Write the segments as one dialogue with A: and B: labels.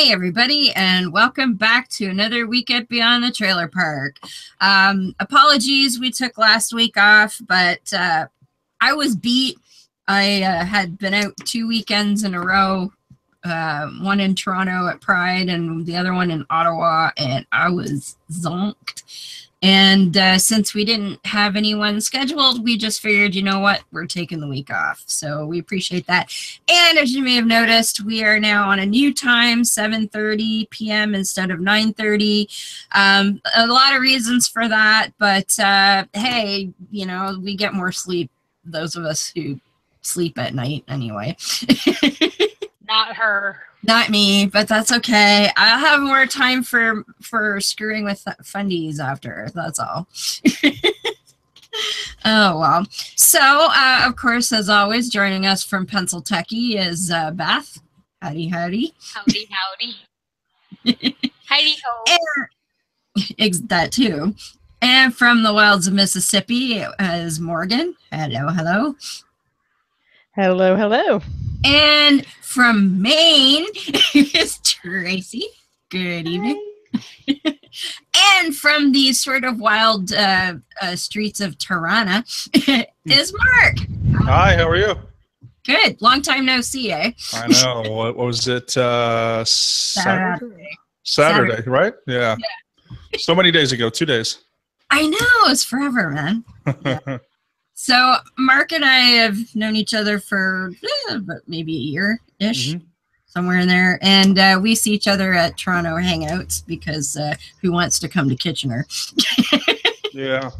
A: Hey everybody, and welcome back to another week at Beyond the Trailer Park. Apologies, we took last week off, but I was beat. I had been out 2 weekends in a row, one in Toronto at Pride and the other one in Ottawa, and I was zonked. And since we didn't have anyone scheduled, we just figured, you know what, we're taking the week off. So we appreciate that. And as you may have noticed, we are now on a new time, 7:30 p.m. instead of 9:30. A lot of reasons for that, but hey, you know, we get more sleep, those of us who sleep at night anyway.
B: Not her.
A: Not me, but that's okay. I'll have more time for screwing with fundies after. That's all. Oh, well. So, of course, as always, joining us from Pennsylvania is Beth. Howdy, howdy.
B: Howdy, howdy. Heidi ho.
A: That too. And from the wilds of Mississippi is Morgan. Hello, hello.
C: Hello, hello.
A: And from Maine is Tracy. Good evening. And from the sort of wild streets of Tirana is Mark.
D: Hi, how are you?
A: Good. Long time no see, eh?
D: I know. What was it? Saturday, right? Yeah. So many days ago, 2 days.
A: I know. It's forever, man. Yeah. So Mark and I have known each other for maybe a year-ish, somewhere in there. And we see each other at Toronto Hangouts because who wants to come to Kitchener?
D: Yeah.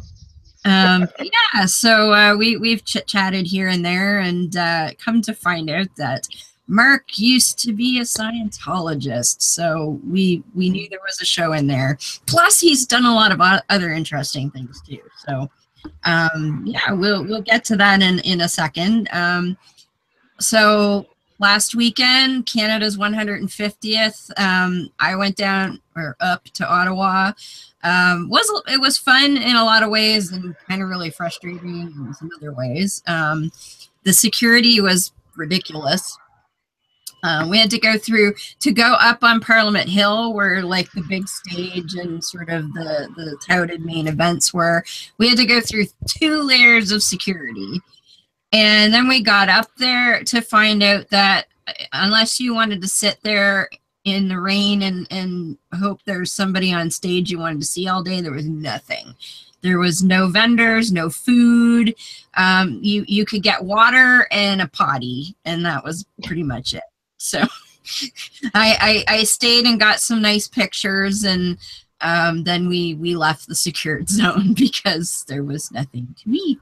A: Yeah, so we've chit-chatted here and there and come to find out that Mark used to be a Scientologist. So we knew there was a show in there. Plus, he's done a lot of other interesting things, too. So... yeah, we'll get to that in a second. So last weekend, Canada's 150th. I went down or up to Ottawa. It was fun in a lot of ways and kind of really frustrating in some other ways. The security was ridiculous. We had to go up on Parliament Hill where like the big stage and sort of the touted main events were. We had to go through 2 layers of security. And then we got up there to find out that unless you wanted to sit there in the rain and hope there's somebody on stage you wanted to see all day, there was nothing. There was no vendors, no food. You could get water and a potty, and that was pretty much it. So I stayed and got some nice pictures, and then we left the secured zone because there was nothing to eat.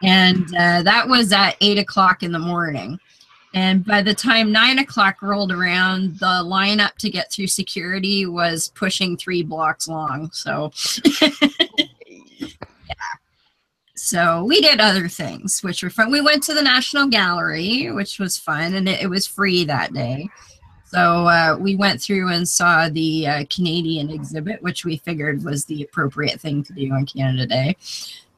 A: And that was at 8 o'clock in the morning. And by the time 9 o'clock rolled around, the lineup to get through security was pushing 3 blocks long. So So we did other things, which were fun. We went to the National Gallery, which was fun, and it was free that day. So we went through and saw the Canadian exhibit, which we figured was the appropriate thing to do on Canada Day.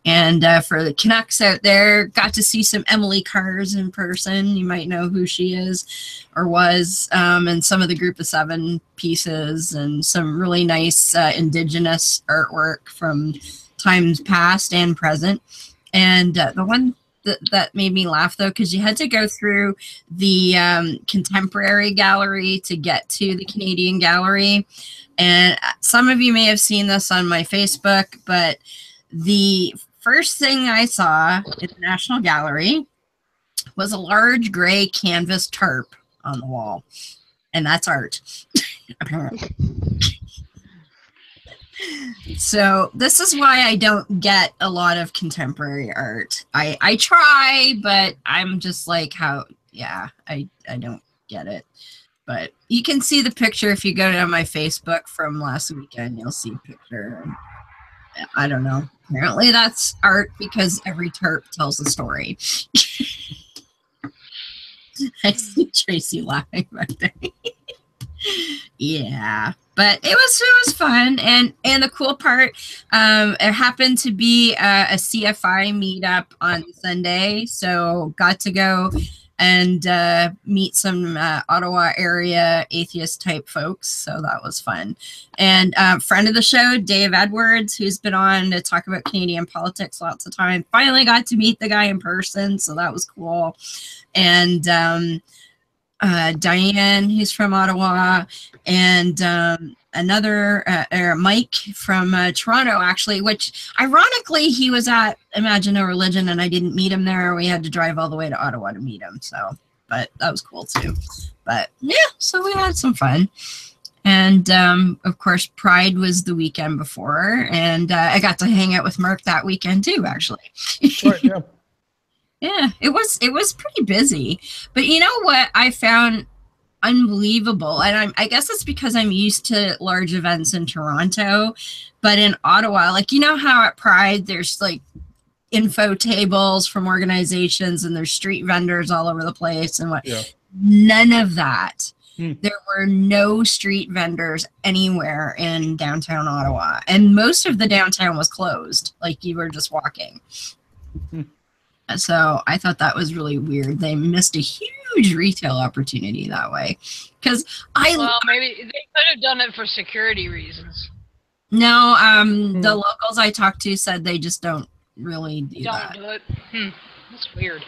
A: And for the Canucks out there, got to see some Emily Carrs in person. You might know who she is or was, and some of the Group of 7 pieces and some really nice Indigenous artwork from times past and present. And the one that made me laugh, though, because you had to go through the contemporary gallery to get to the Canadian gallery. And some of you may have seen this on my Facebook, but the first thing I saw at the National Gallery was a large gray canvas tarp on the wall. And that's art, apparently. So this is why I don't get a lot of contemporary art. I try, but I'm just like, I don't get it. But you can see the picture if you go to my Facebook from last weekend. You'll see a picture. I don't know. Apparently that's art because every tarp tells a story. I see Tracy laughing right there. Yeah, but it was fun, and the cool part, it happened to be a CFI meetup on Sunday, so got to go and meet some Ottawa area atheist type folks. So that was fun. And friend of the show, Dave Edwards, who's been on to talk about Canadian politics lots of time, finally got to meet the guy in person. So that was cool. And Diane, who's from Ottawa, and another Mike from Toronto, actually, which ironically he was at Imagine No Religion and I didn't meet him there. We had to drive all the way to Ottawa to meet him. So, but that was cool too. But yeah, so we had some fun. And of course, Pride was the weekend before, and I got to hang out with Mark that weekend too, actually.
D: Right, yeah.
A: Yeah, it was pretty busy. But you know what I found unbelievable, and I guess it's because I'm used to large events in Toronto, but in Ottawa, like, you know how at Pride there's like info tables from organizations and there's street vendors all over the place and what?
D: Yeah.
A: None of that. There were no street vendors anywhere in downtown Ottawa, and most of the downtown was closed. Like, you were just walking. So I thought that was really weird. They missed a huge retail opportunity that way. Because
B: well, maybe they could have done it for security reasons.
A: No, the locals I talked to said they just don't really do that.
B: Don't do it. That's weird.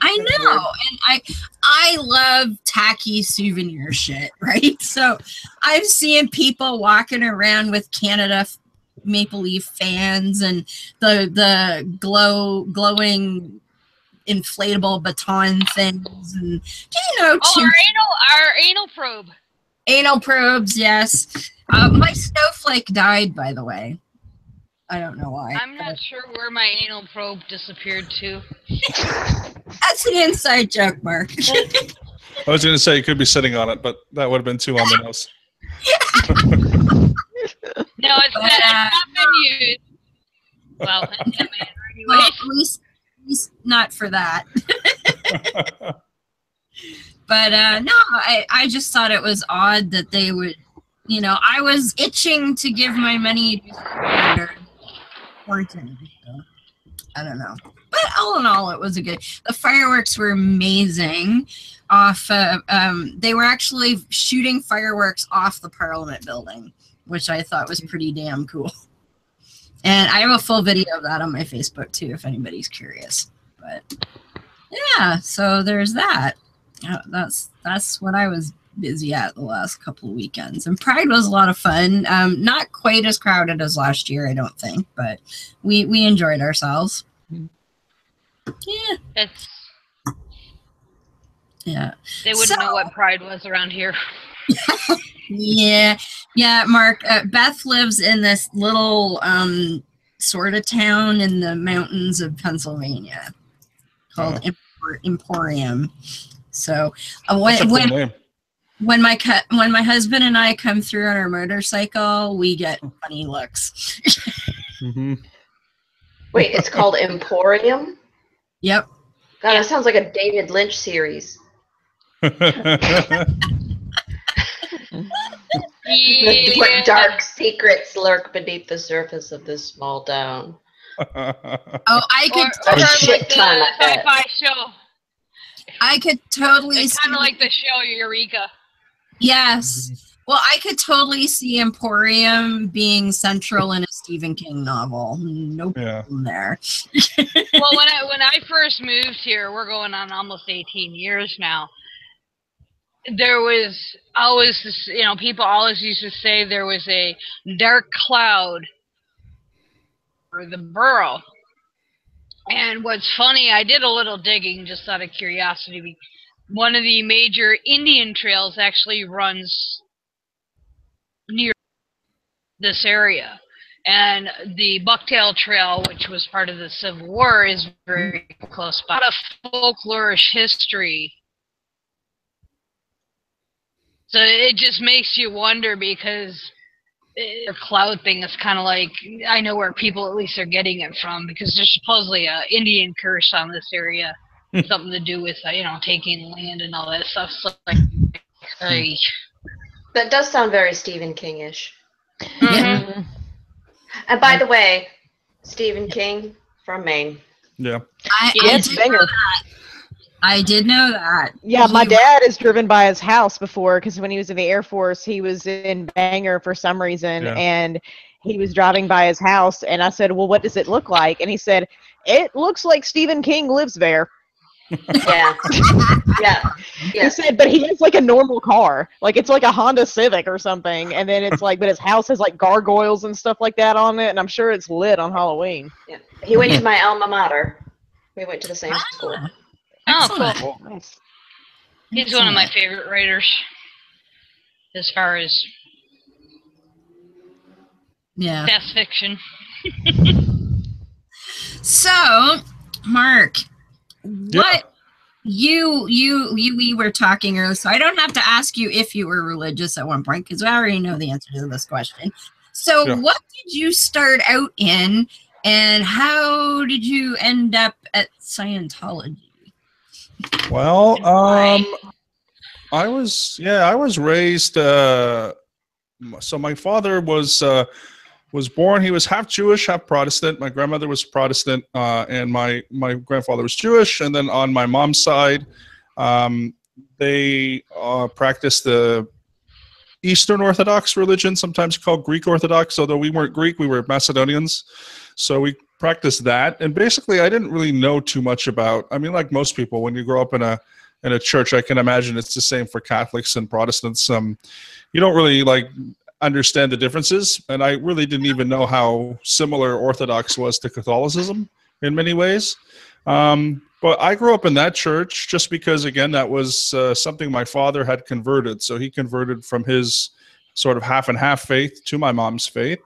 A: I know, and I love tacky souvenir shit, right? So I've seen people walking around with Canada Maple Leaf fans and the glowing inflatable baton things, and
B: our anal probe.
A: Anal probes, yes. My snowflake died, by the way. I don't know why.
B: I'm not sure where my anal probe disappeared to.
A: That's an inside joke, Mark.
D: I was going to say you could be sitting on it, but that would have been too on the nose.
B: No, it's not been used. Well,
A: at least not for that. But no, I just thought it was odd that they would, you know, I was itching to give my money to Thornton. So, I don't know. But all in all, it was the fireworks were amazing. They were actually shooting fireworks off the Parliament building, which I thought was pretty damn cool. And I have a full video of that on my Facebook too, if anybody's curious. But yeah, so there's that. That's what I was busy at the last couple of weekends. And Pride was a lot of fun. Not quite as crowded as last year, I don't think, but we enjoyed ourselves. Yeah. Yeah.
B: They wouldn't know what Pride was around here.
A: Yeah, Mark. Beth lives in this little sort of town in the mountains of Pennsylvania called Emporium. So when my husband and I come through on our motorcycle, we get funny looks.
E: Wait, it's called Emporium?
A: Yep.
E: God, that sounds like a David Lynch series. What dark secrets lurk beneath the surface of this small town?
A: I could
B: sci-fi show.
A: I could totally
B: it's kind of like the show Eureka.
A: Yes. Well, I could totally see Emporium being central in a Stephen King novel. No problem there.
B: Well, when I first moved here, we're going on almost 18 years now. There was always this, people always used to say there was a dark cloud for the borough. And what's funny, I did a little digging just out of curiosity. One of the major Indian trails actually runs near this area. And the Bucktail Trail, which was part of the Civil War, is very close by. A lot of folklorish history. So it just makes you wonder, because the cloud thing is kind of like, I know where people at least are getting it from, because there's supposedly an Indian curse on this area, something to do with taking land and all that stuff. So
E: that does sound very Stephen King-ish.
A: Mm-hmm.
E: And by the way, Stephen King from Maine.
D: Yeah.
A: I did know that.
C: Yeah, my dad is driven by his house before, because when he was in the Air Force, he was in Bangor for some reason,
D: Yeah.
C: and he was driving by his house, and I said, well, what does it look like? And he said, it looks like Stephen King lives there.
E: Yeah. Yeah.
C: He said, but he has like a normal car. Like it's like a Honda Civic or something. And then it's like, but his house has like gargoyles and stuff like that on it. And I'm sure it's lit on Halloween.
E: Yeah. He went to my alma mater. We went to the same school.
B: Oh,
A: Excellent.
B: cool.
C: Nice.
B: He's one of my favorite writers as far as
A: Yeah.
B: death fiction.
A: So, Mark, what we were talking earlier, so I don't have to ask you if you were religious at one point, because I already know the answer to this question. So what did you start out in, and how did you end up at Scientology?
D: Well, I was raised, so my father was born, he was half Jewish, half Protestant. My grandmother was Protestant, and my grandfather was Jewish. And then on my mom's side, they practiced the Eastern Orthodox religion, sometimes called Greek Orthodox, although we weren't Greek, we were Macedonians. So we practiced that. And basically, I didn't really know too much about, I mean, like most people, when you grow up in a church, I can imagine it's the same for Catholics and Protestants. You don't really understand the differences, and I really didn't even know how similar Orthodox was to Catholicism in many ways. But I grew up in that church just because, again, that was something my father had converted. So he converted from his sort of half and half faith to my mom's faith.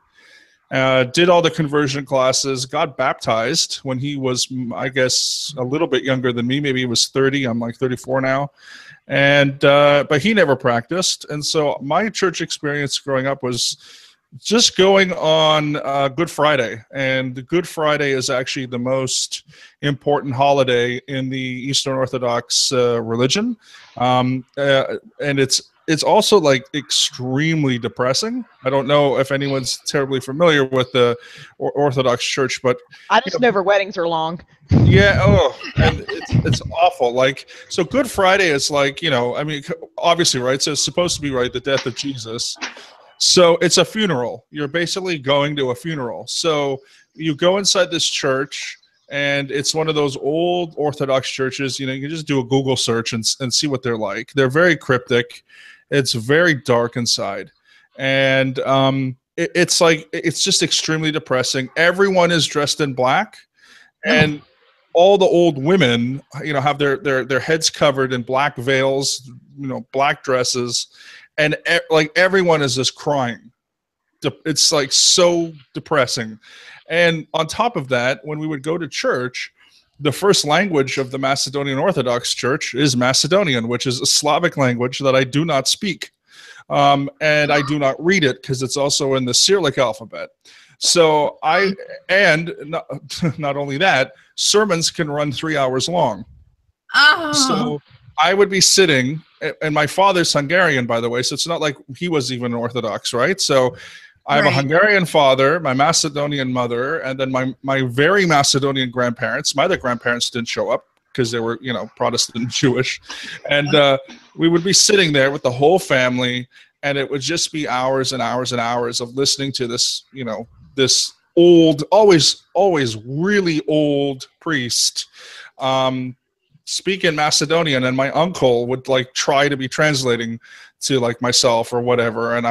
D: Did all the conversion classes, got baptized when he was, I guess, a little bit younger than me. Maybe he was 30. I'm like 34 now. And but he never practiced. And so my church experience growing up was just going on Good Friday. And the Good Friday is actually the most important holiday in the Eastern Orthodox religion. And it's also extremely depressing. I don't know if anyone's terribly familiar with the Orthodox Church, but
C: I just know their weddings are long.
D: Yeah. Oh, and it's awful. So Good Friday is I mean, obviously, right? So it's supposed to be, right, the death of Jesus. So it's a funeral. You're basically going to a funeral. So you go inside this church, and it's one of those old Orthodox churches. You can just do a Google search and see what they're like. They're very cryptic. It's very dark inside. And it's just extremely depressing. Everyone is dressed in black. And all the old women, have their heads covered in black veils, black dresses, and everyone is just crying. It's so depressing. And on top of that, when we would go to church, the first language of the Macedonian Orthodox Church is Macedonian, which is a Slavic language that I do not speak. And I do not read it because it's also in the Cyrillic alphabet. So not only that, sermons can run 3 hours long.
A: Oh.
D: So I would be sitting, and my father's Hungarian, by the way, so it's not like he was even Orthodox, right? So I have a Hungarian father, my Macedonian mother, and then my very Macedonian grandparents. My other grandparents didn't show up because they were, Protestant and Jewish. And we would be sitting there with the whole family, and it would just be hours and hours and hours of listening to this, this old, always really old priest speak in Macedonian, and my uncle would try to be translating to myself or whatever, and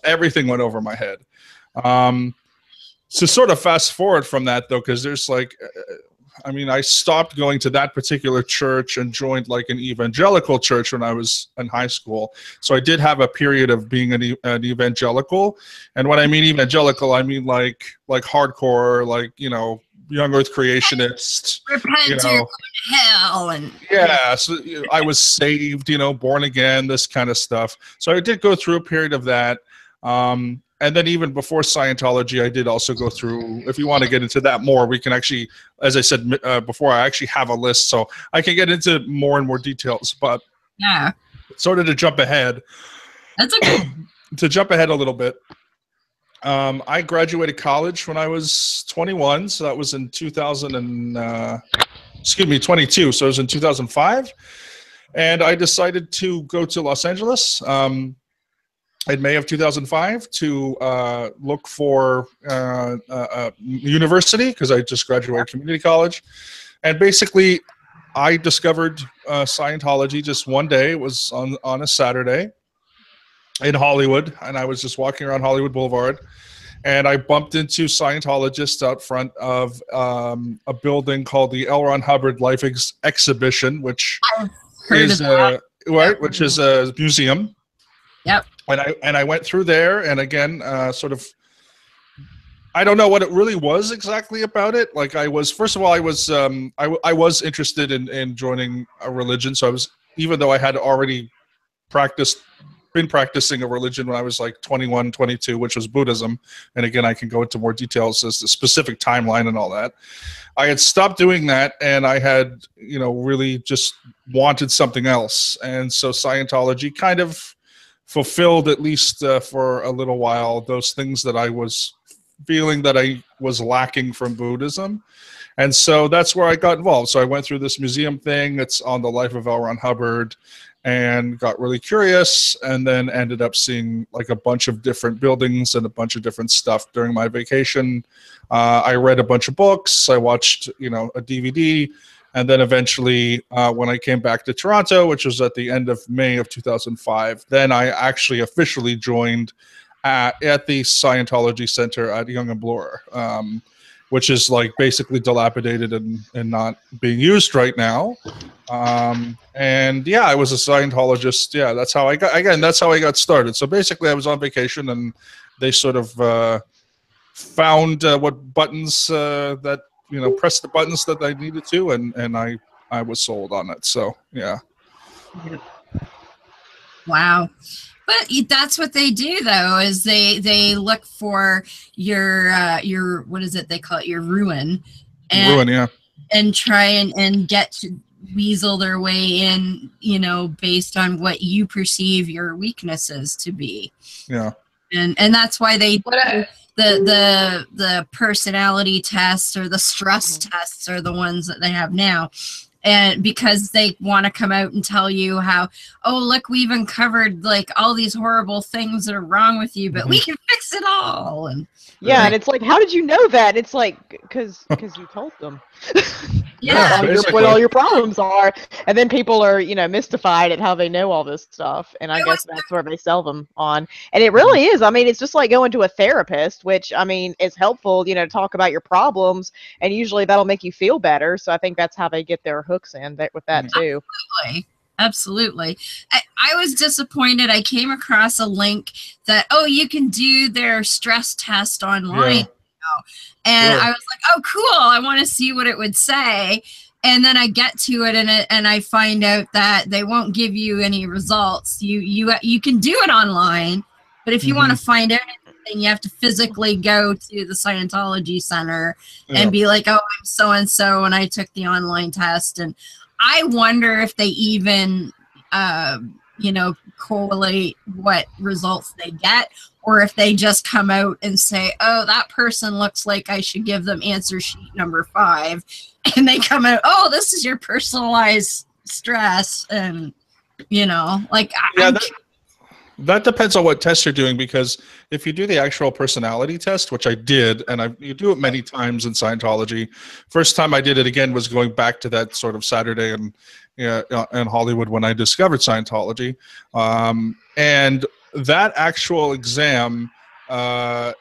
D: everything went over my head. So sort of fast forward from that though, because there's I stopped going to that particular church and joined an evangelical church when I was in high school. So I did have a period of being an evangelical. And when I mean evangelical, I mean like hardcore, young earth creationist.
A: Repent, you're going to hell. And
D: yeah, so I was saved, born again, this kind of stuff. So I did go through a period of that. And then even before Scientology, I did also go through, if you want to get into that more, we can actually, as I said before, I actually have a list. So I can get into more and more details. But
A: yeah,
D: sort of to jump ahead.
A: That's okay.
D: To jump ahead a little bit. I graduated college when I was 21. So that was in 2000 and, excuse me, 22. So it was in 2005. And I decided to go to Los Angeles in May of 2005 to look for university, because I just graduated community college. And basically, I discovered Scientology just one day. It was on a Saturday in Hollywood, and I was just walking around Hollywood Boulevard, and I bumped into Scientologists out front of a building called the L. Ron Hubbard Life Exhibition, which is right, which is a museum.
A: Yep.
D: And I went through there, and again, sort of, I don't know what it really was exactly about it. Like, I was, first of all, I was interested in joining a religion. So I was, even though I had already been practicing a religion when I was like 21, 22, which was Buddhism. And again, I can go into more details as the specific timeline and all that. I had stopped doing that, and I had, really just wanted something else. And so Scientology kind of fulfilled, at least for a little while, those things that I was feeling that I was lacking from Buddhism. And so that's where I got involved. So I went through this museum thing. It's on the life of L. Ron Hubbard, and got really curious, and then ended up seeing like a bunch of different buildings and a bunch of different stuff during my vacation. I read a bunch of books. I watched, a DVD. And then eventually, when I came back to Toronto, which was at the end of May of 2005, then I actually officially joined at the Scientology Center at Yonge and Bloor, which is like basically dilapidated and not being used right now. And yeah, I was a Scientologist. Yeah, that's how I got started. So basically, I was on vacation, and they sort of found what buttons that, press the buttons that I needed to, and I was sold on it. So yeah.
A: Wow. But that's what they do, though, is they look for your what is it they call it, your ruin, and try and get to weasel their way in, based on what you perceive your weaknesses to be.
D: Yeah.
A: And that's why they the personality tests or the stress tests are the ones that they have now. And because they want to come out and tell you how, oh, look, we've uncovered like all these horrible things that are wrong with you, but we can fix it all. And
C: yeah, and it's like, how did you know that? It's like, because you told them.
A: Yeah,
C: what all your problems are, and then people are, mystified at how they know all this stuff, and I guess that's where they sell them on. And it really is. I mean, it's just like going to a therapist, which, I mean, is helpful, to talk about your problems, and usually that'll make you feel better. So I think that's how they get their hooks in with that too.
A: Absolutely. I was disappointed. I came across a link that, you can do their stress test online.
D: Yeah.
A: And I was like, oh, cool. I want to see what it would say. And then I get to it, and I find out that they won't give you any results. You can do it online, but if you want to find out anything, you have to physically go to the Scientology Center and be like, oh, I'm so-and-so, and I took the online test. And I wonder if they even, correlate what results they get, or if they just come out and say, oh, that person looks like I should give them answer sheet number 5. And they come out, oh, this is your personalized stress. And,
D: that depends on what test you're doing, because if you do the actual personality test, which I did, and you do it many times in Scientology. First time I did it again was going back to that sort of Saturday in Hollywood when I discovered Scientology. And that actual exam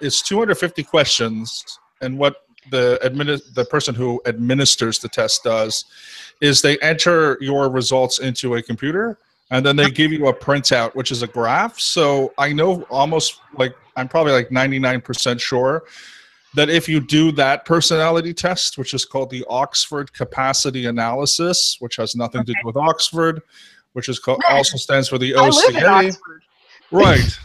D: is 250 questions, and what the person who administers the test does is they enter your results into a computer, and then they give you a printout, which is a graph. So I know I'm probably like 99% sure that if you do that personality test, which is called the Oxford Capacity Analysis, which has nothing to do with Oxford, which is also stands for the OCA.
C: I live in Oxford.
D: Right.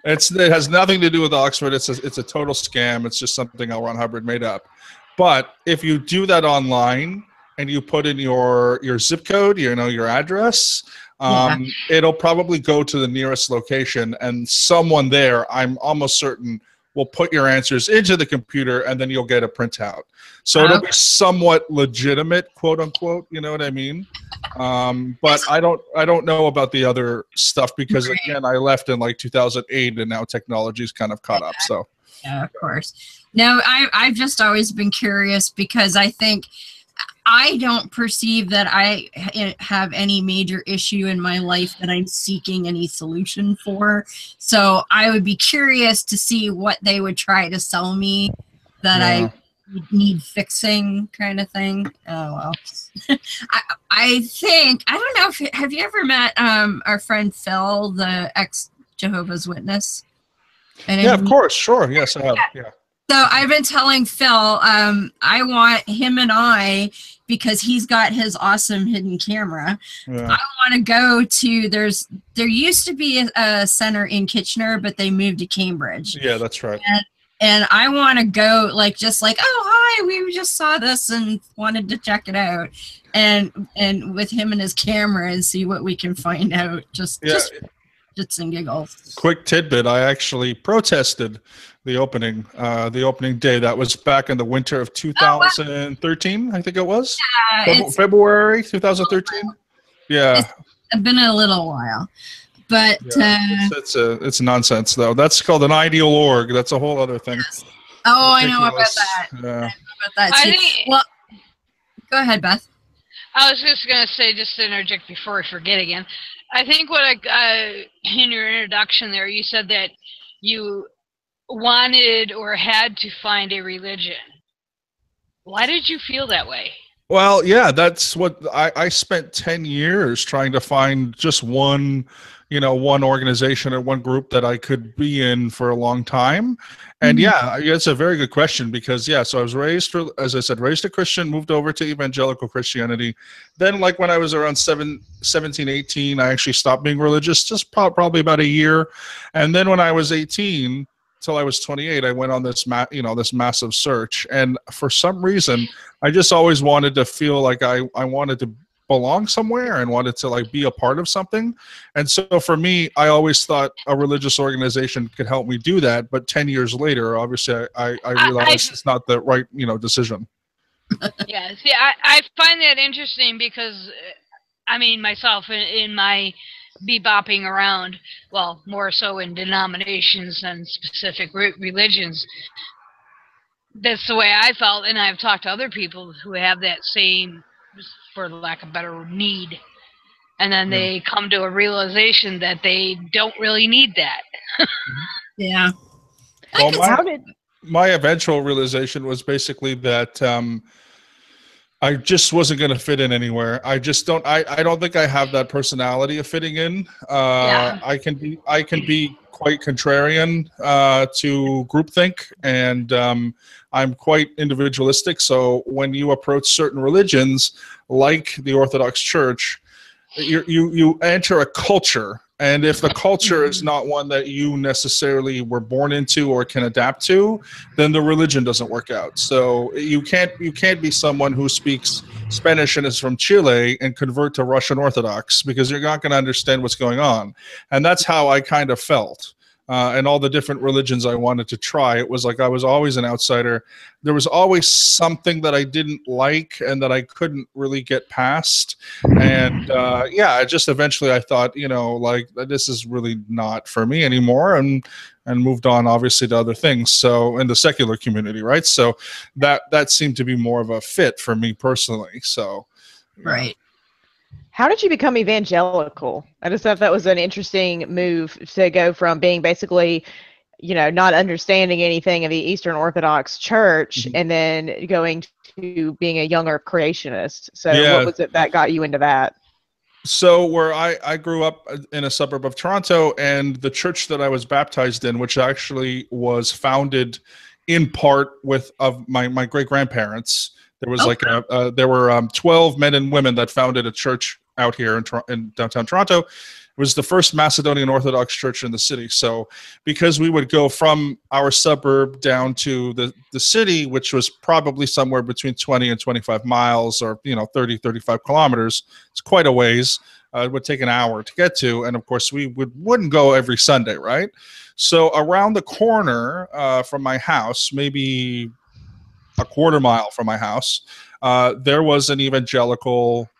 D: It has nothing to do with Oxford. It's a total scam. It's just something L. Ron Hubbard made up. But if you do that online and you put in your zip code, your address, it'll probably go to the nearest location, and someone there, I'm almost certain, will put your answers into the computer, and then you'll get a printout. So it'll be somewhat legitimate, quote unquote. You know what I mean? But I don't know about the other stuff because again, I left in like 2008, and now technology's kind of caught up. So
A: yeah, of course. No, I've just always been curious because I think I don't perceive that I have any major issue in my life that I'm seeking any solution for. So I would be curious to see what they would try to sell me that I need fixing, kind of thing. Oh well. I think, I don't know if have you ever met our friend Phil, the ex Jehovah's Witness? And
D: yeah, of course, sure, yes, I have. Yeah.
A: So I've been telling Phil, I want him and I, because he's got his awesome hidden camera. Yeah. I want to go to, there used to be a center in Kitchener, but they moved to Cambridge.
D: Yeah, that's right.
A: And I want to go just like, oh, hi, we just saw this and wanted to check it out. And with him and his camera and see what we can find out. Just shits and giggles.
D: Quick tidbit, I actually protested the opening day. That was back in the winter of 2013, I think it was. Yeah, February 2013. Yeah.
A: It's been a little while. But
D: it's nonsense though. That's called an ideal org. That's a whole other thing.
A: Oh, I know about that. I know about that too. Well, go ahead, Beth.
B: I was just gonna say, just to interject before I forget again. I think what in your introduction there, you said that you wanted or had to find a religion. Why did you feel that way?
D: Well, yeah, that's what I spent 10 years trying to find just one organization or one group that I could be in for a long time. And yeah, it's a very good question because, so I was raised, as I said, raised a Christian, moved over to evangelical Christianity. Then like when I was around 17, 18, I actually stopped being religious, just probably about a year. And then when I was 18, till I was 28, I went on this massive search. And for some reason, I just always wanted to feel like I wanted to belong somewhere and wanted to like be a part of something. And so for me, I always thought a religious organization could help me do that. But 10 years later, obviously I realized it's not the right, decision.
B: Yeah. See, I find that interesting because I mean, myself in my bebopping around, well, more so in denominations than specific religions, that's the way I felt. And I've talked to other people who have that same, for lack of better, need, and then they come to a realization that they don't really need that.
A: Yeah.
D: Well, my eventual realization was basically that I just wasn't going to fit in anywhere. I don't think I have that personality of fitting in. I can be quite contrarian to groupthink, and I'm quite individualistic. So when you approach certain religions, like the Orthodox Church, you enter a culture, and if the culture is not one that you necessarily were born into or can adapt to, then the religion doesn't work out. So you can't be someone who speaks Spanish and is from Chile and convert to Russian Orthodox, because you're not going to understand what's going on. And that's how I kind of felt. And all the different religions I wanted to try, it was like I was always an outsider. There was always something that I didn't like and that I couldn't really get past. And just eventually I thought, like, this is really not for me anymore, and moved on obviously to other things. So in the secular community, right? So that seemed to be more of a fit for me personally. So
A: right.
C: How did you become evangelical? I just thought that was an interesting move to go from being basically, not understanding anything of the Eastern Orthodox Church and then going to being a younger creationist. So what was it that got you into that?
D: So where I grew up in a suburb of Toronto, and the church that I was baptized in, which actually was founded in part of my great-grandparents. There was there were 12 men and women that founded a church out here in downtown Toronto. It was the first Macedonian Orthodox church in the city. So because we would go from our suburb down to the city, which was probably somewhere between 20 and 25 miles, or 30, 35 kilometers, it's quite a ways. It would take an hour to get to, and of course we wouldn't go every Sunday, right? So around the corner from my house, maybe a quarter mile from my house, there was an evangelical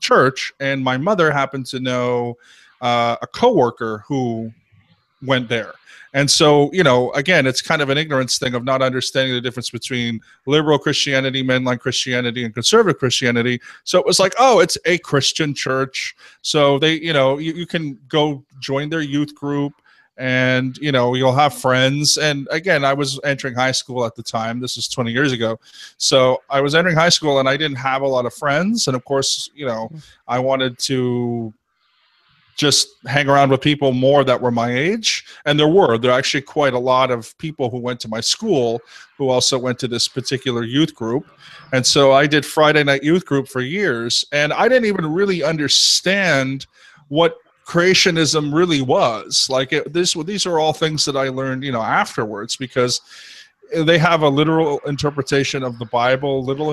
D: church, and my mother happened to know a coworker who went there. And so, you know, again, it's kind of an ignorance thing of not understanding the difference between liberal Christianity, mainline Christianity, and conservative Christianity. So it was like, oh, it's a Christian church. So they, you know, you can go join their youth group, and, you know, you'll have friends. And again, I was entering high school at the time. This is 20 years ago. So I was entering high school and I didn't have a lot of friends. And of course, you know, I wanted to just hang around with people more that were my age. And there were actually quite a lot of people who went to my school who also went to this particular youth group. And so I did Friday night youth group for years. And I didn't even really understand what creationism really was. Like these are all things that I learned, you know, afterwards, because they have a literal interpretation of the Bible, literal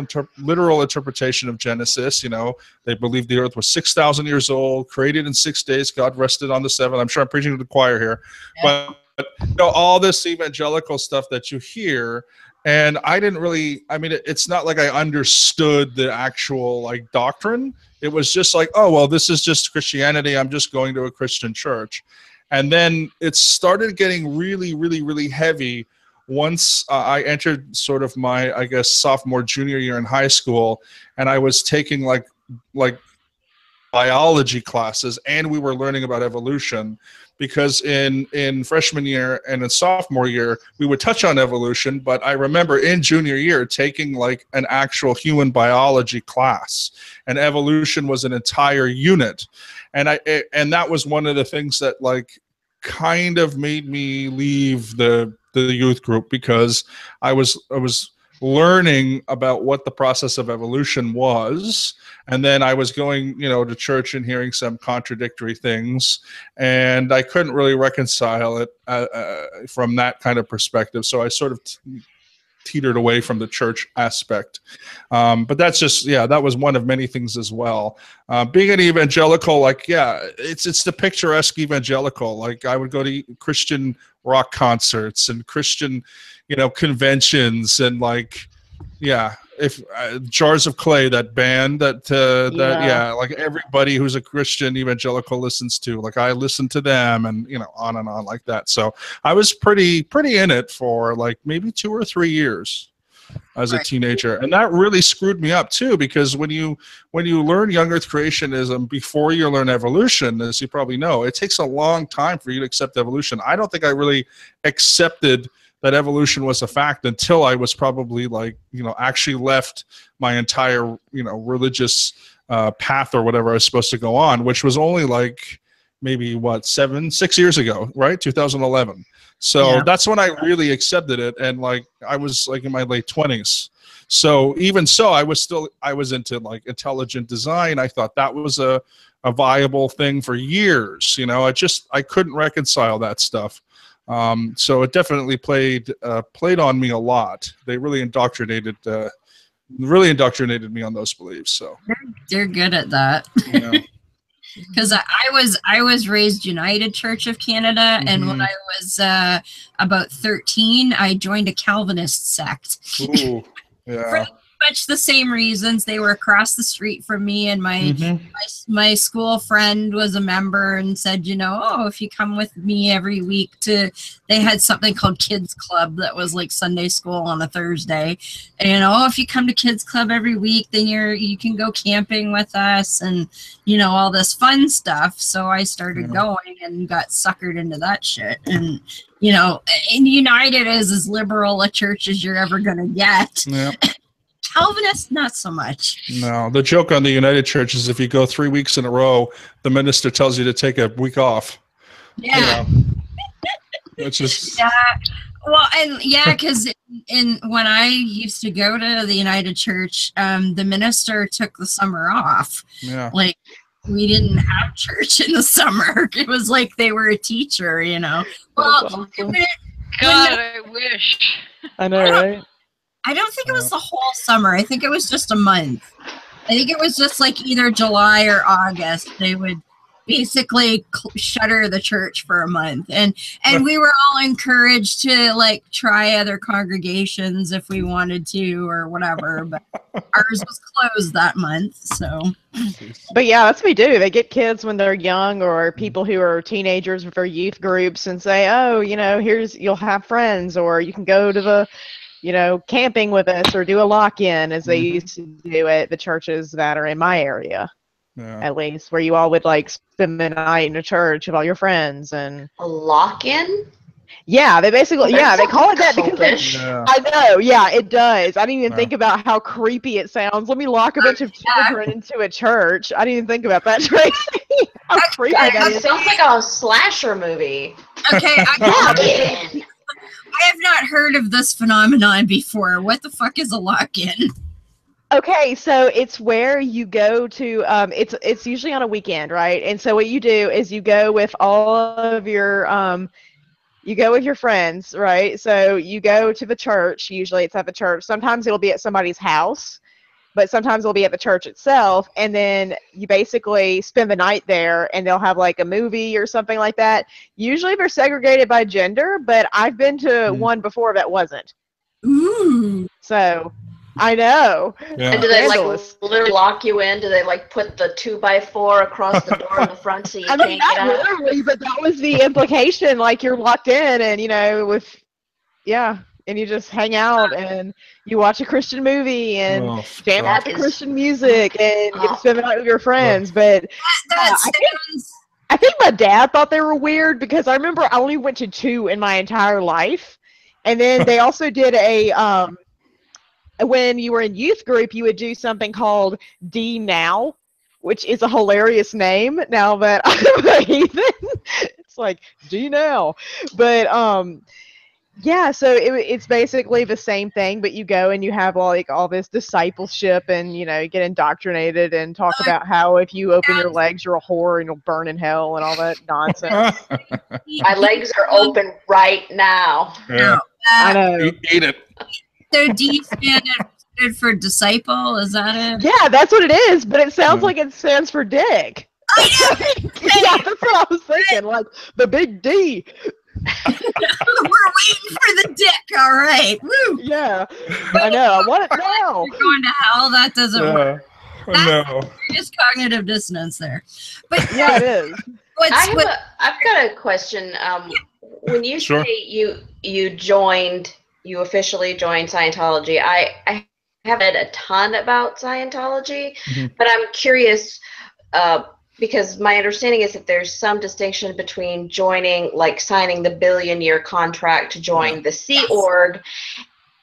D: interpretation of Genesis. You know, they believe the earth was 6,000 years old, created in 6 days. God rested on the seventh. I'm sure I'm preaching to the choir here, but you know, all this evangelical stuff that you hear. And I didn't really, I mean, it's not like I understood the actual like doctrine. It was just like, oh, well, this is just Christianity. I'm just going to a Christian church. And then it started getting really, really, really heavy once I entered sort of my, I guess, sophomore, junior year in high school, and I was taking like biology classes, and we were learning about evolution, because in freshman year and in sophomore year, we would touch on evolution, but I remember in junior year taking like an actual human biology class, and evolution was an entire unit. And that was one of the things that like kind of made me leave the youth group, because I was learning about what the process of evolution was, and then I was going, you know, to church and hearing some contradictory things, and I couldn't really reconcile it from that kind of perspective. So I sort of teetered away from the church aspect. But that's just, yeah, that was one of many things as well. Being an evangelical, like, yeah, it's the picturesque evangelical. Like I would go to Christian rock concerts and Christian, you know, conventions, and like, yeah, if Jars of Clay, that band that like everybody who's a Christian evangelical listens to, like I listened to them, and you know, on and on like that. So I was pretty in it for like maybe 2 or 3 years as a teenager, and that really screwed me up too, because when you learn young earth creationism before you learn evolution, as you probably know, it takes a long time for you to accept evolution. I don't think I really accepted that evolution was a fact until I was probably like, you know, actually left my entire, you know, religious path or whatever I was supposed to go on, which was only like maybe what, 6 years ago, right? 2011. So that's when I really accepted it. And like, I was like in my late 20s. So even so, I was into like intelligent design. I thought that was a viable thing for years. You know, I couldn't reconcile that stuff. So it definitely played on me a lot. They really indoctrinated me on those beliefs. So
A: they're good at that.
D: Yeah.
A: Because I was raised United Church of Canada, and when I was about 13, I joined a Calvinist sect.
D: Ooh, yeah.
A: Much the same reasons. They were across the street from me, and my school friend was a member and said, you know, oh, if you come with me every week they had something called Kids Club that was like Sunday school on a Thursday, and if you come to Kids Club every week, then you can go camping with us, and you know, all this fun stuff. So I started going and got suckered into that shit. And you know, and United is as liberal a church as you're ever gonna get.
D: Yeah.
A: Calvinist, not so much.
D: No, the joke on the United Church is if you go 3 weeks in a row, the minister tells you to take a week off.
A: Yeah.
D: You know? It's just...
A: Yeah. Well, and yeah, because when I used to go to the United Church, the minister took the summer off.
D: Yeah.
A: Like, we didn't have church in the summer. It was like they were a teacher, you know. Well,
C: awesome.
B: God, I wish.
C: I know, right?
A: I don't think it was the whole summer. I think it was just a month. I think it was just like either July or August. They would basically shutter the church for a month, and we were all encouraged to like try other congregations if we wanted to or whatever, but ours was closed that month. So
C: but yeah, that's what we do. They get kids when they're young, or people who are teenagers for youth groups, and say, oh, you know, you'll have friends, or you can go to the, you know, camping with us, or do a lock-in, as they used to do at the churches that are in my area. Yeah. At least, where you all would like spend the night in a church with all your friends. And
E: a lock-in?
C: Yeah, they basically, they call it that because I know, yeah, it does. I didn't even think about how creepy it sounds. Let me lock a bunch of children into a church. I didn't even think about that, Tracy. How creepy that is.
E: Sounds like a slasher movie.
A: Okay, I have not heard of this phenomenon before. What the fuck is a lock-in?
C: Okay, so it's where you go to, it's usually on a weekend, right? And so what you do is you go with all of your, you go with your friends, right? So you go to the church, usually it's at the church. Sometimes it'll be at somebody's house, but sometimes it'll be at the church itself. And then you basically spend the night there, and they'll have like a movie or something like that. Usually they're segregated by gender, but I've been to one before that wasn't.
A: Ooh.
C: So... I know.
E: Yeah. And do they like literally lock you in? Do they like put the 2x4 across the door in the front so you can't get out?
C: Literally, but that was the implication. Like you're locked in, and you know, and you just hang out and you watch a Christian movie and jam out to Christian music and get to spend the night with your friends. But I think my dad thought they were weird because I remember I only went to 2 in my entire life, and then they also did a when you were in youth group, you would do something called D Now, which is a hilarious name now that I'm a heathen. It's like D Now. But yeah, so it's basically the same thing, but you go and you have all this discipleship, and you know, you get indoctrinated and talk about how if you open your legs, you're a whore and you'll burn in hell and all that nonsense.
E: My legs are open right now.
D: Yeah.
C: I know.
D: Eat it.
A: So D stood for disciple, is that it?
C: Yeah, that's what it is, but it sounds like it stands for dick. Yeah, that's what I was thinking, like the big D.
A: We're waiting for the dick, all right. Woo.
C: Yeah, I know. I want it now.
A: You're going to hell? That doesn't work.
D: No.
A: Just cognitive dissonance there. But
C: yeah, it is.
E: I've got a question. When you say you officially joined Scientology, I haven't read a ton about Scientology, but I'm curious because my understanding is that there's some distinction between joining, like signing the billion-year contract to join the Sea Org,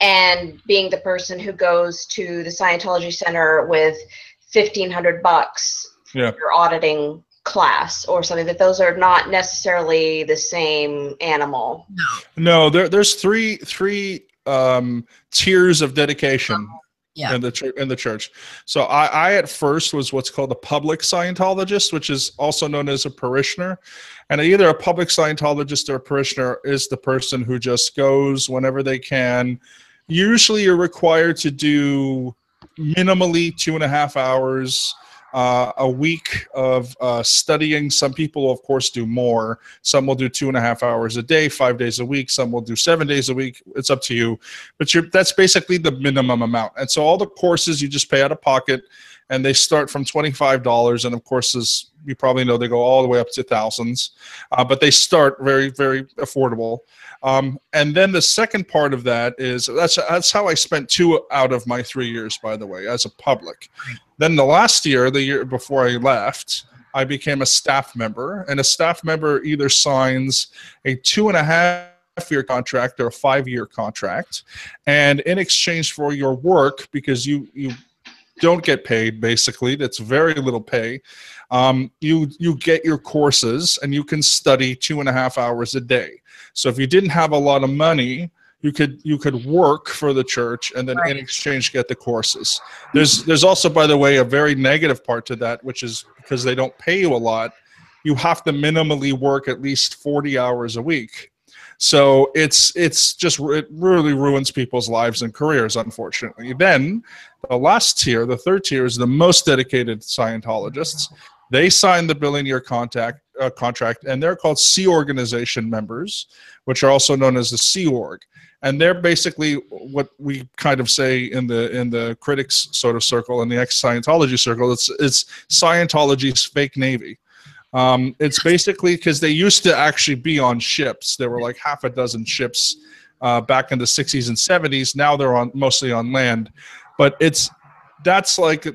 E: and being the person who goes to the Scientology Center with $1,500 for your auditing class or something, that those are not necessarily the same animal.
D: No, there's three tiers of dedication in the church. So I at first was what's called a public Scientologist, which is also known as a parishioner. And either a public Scientologist or a parishioner is the person who just goes whenever they can. Usually you're required to do minimally 2.5 hours a week of studying. Some people, of course, do more. Some will do 2.5 hours a day, 5 days a week. Some will do 7 days a week. It's up to you. But that's basically the minimum amount. And so all the courses you just pay out of pocket, and they start from $25. And of course, as you probably know, they go all the way up to thousands. But they start very, very affordable. And then the second part of that is, that's how I spent 2 out of my 3 years, by the way, as a public. Then the last year, the year before I left, I became a staff member. And a staff member either signs a 2.5-year contract or a 5-year contract. And in exchange for your work, because you don't get paid, basically, that's very little pay, you get your courses, and you can study 2.5 hours a day. So if you didn't have a lot of money, you could work for the church and then in exchange get the courses. There's also, by the way, a very negative part to that, which is because they don't pay you a lot, you have to minimally work at least 40 hours a week. So it really ruins people's lives and careers, unfortunately. Then the last tier, the third tier, is the most dedicated Scientologists. They sign the billion-year contract, and they're called Sea Organization members, which are also known as the Sea Org. And they're basically what we kind of say in the critics sort of circle, in the ex-Scientology circle, it's Scientology's fake Navy. It's basically because they used to actually be on ships. There were like half a dozen ships back in the 60s and 70s. Now they're mostly on land. But that's like,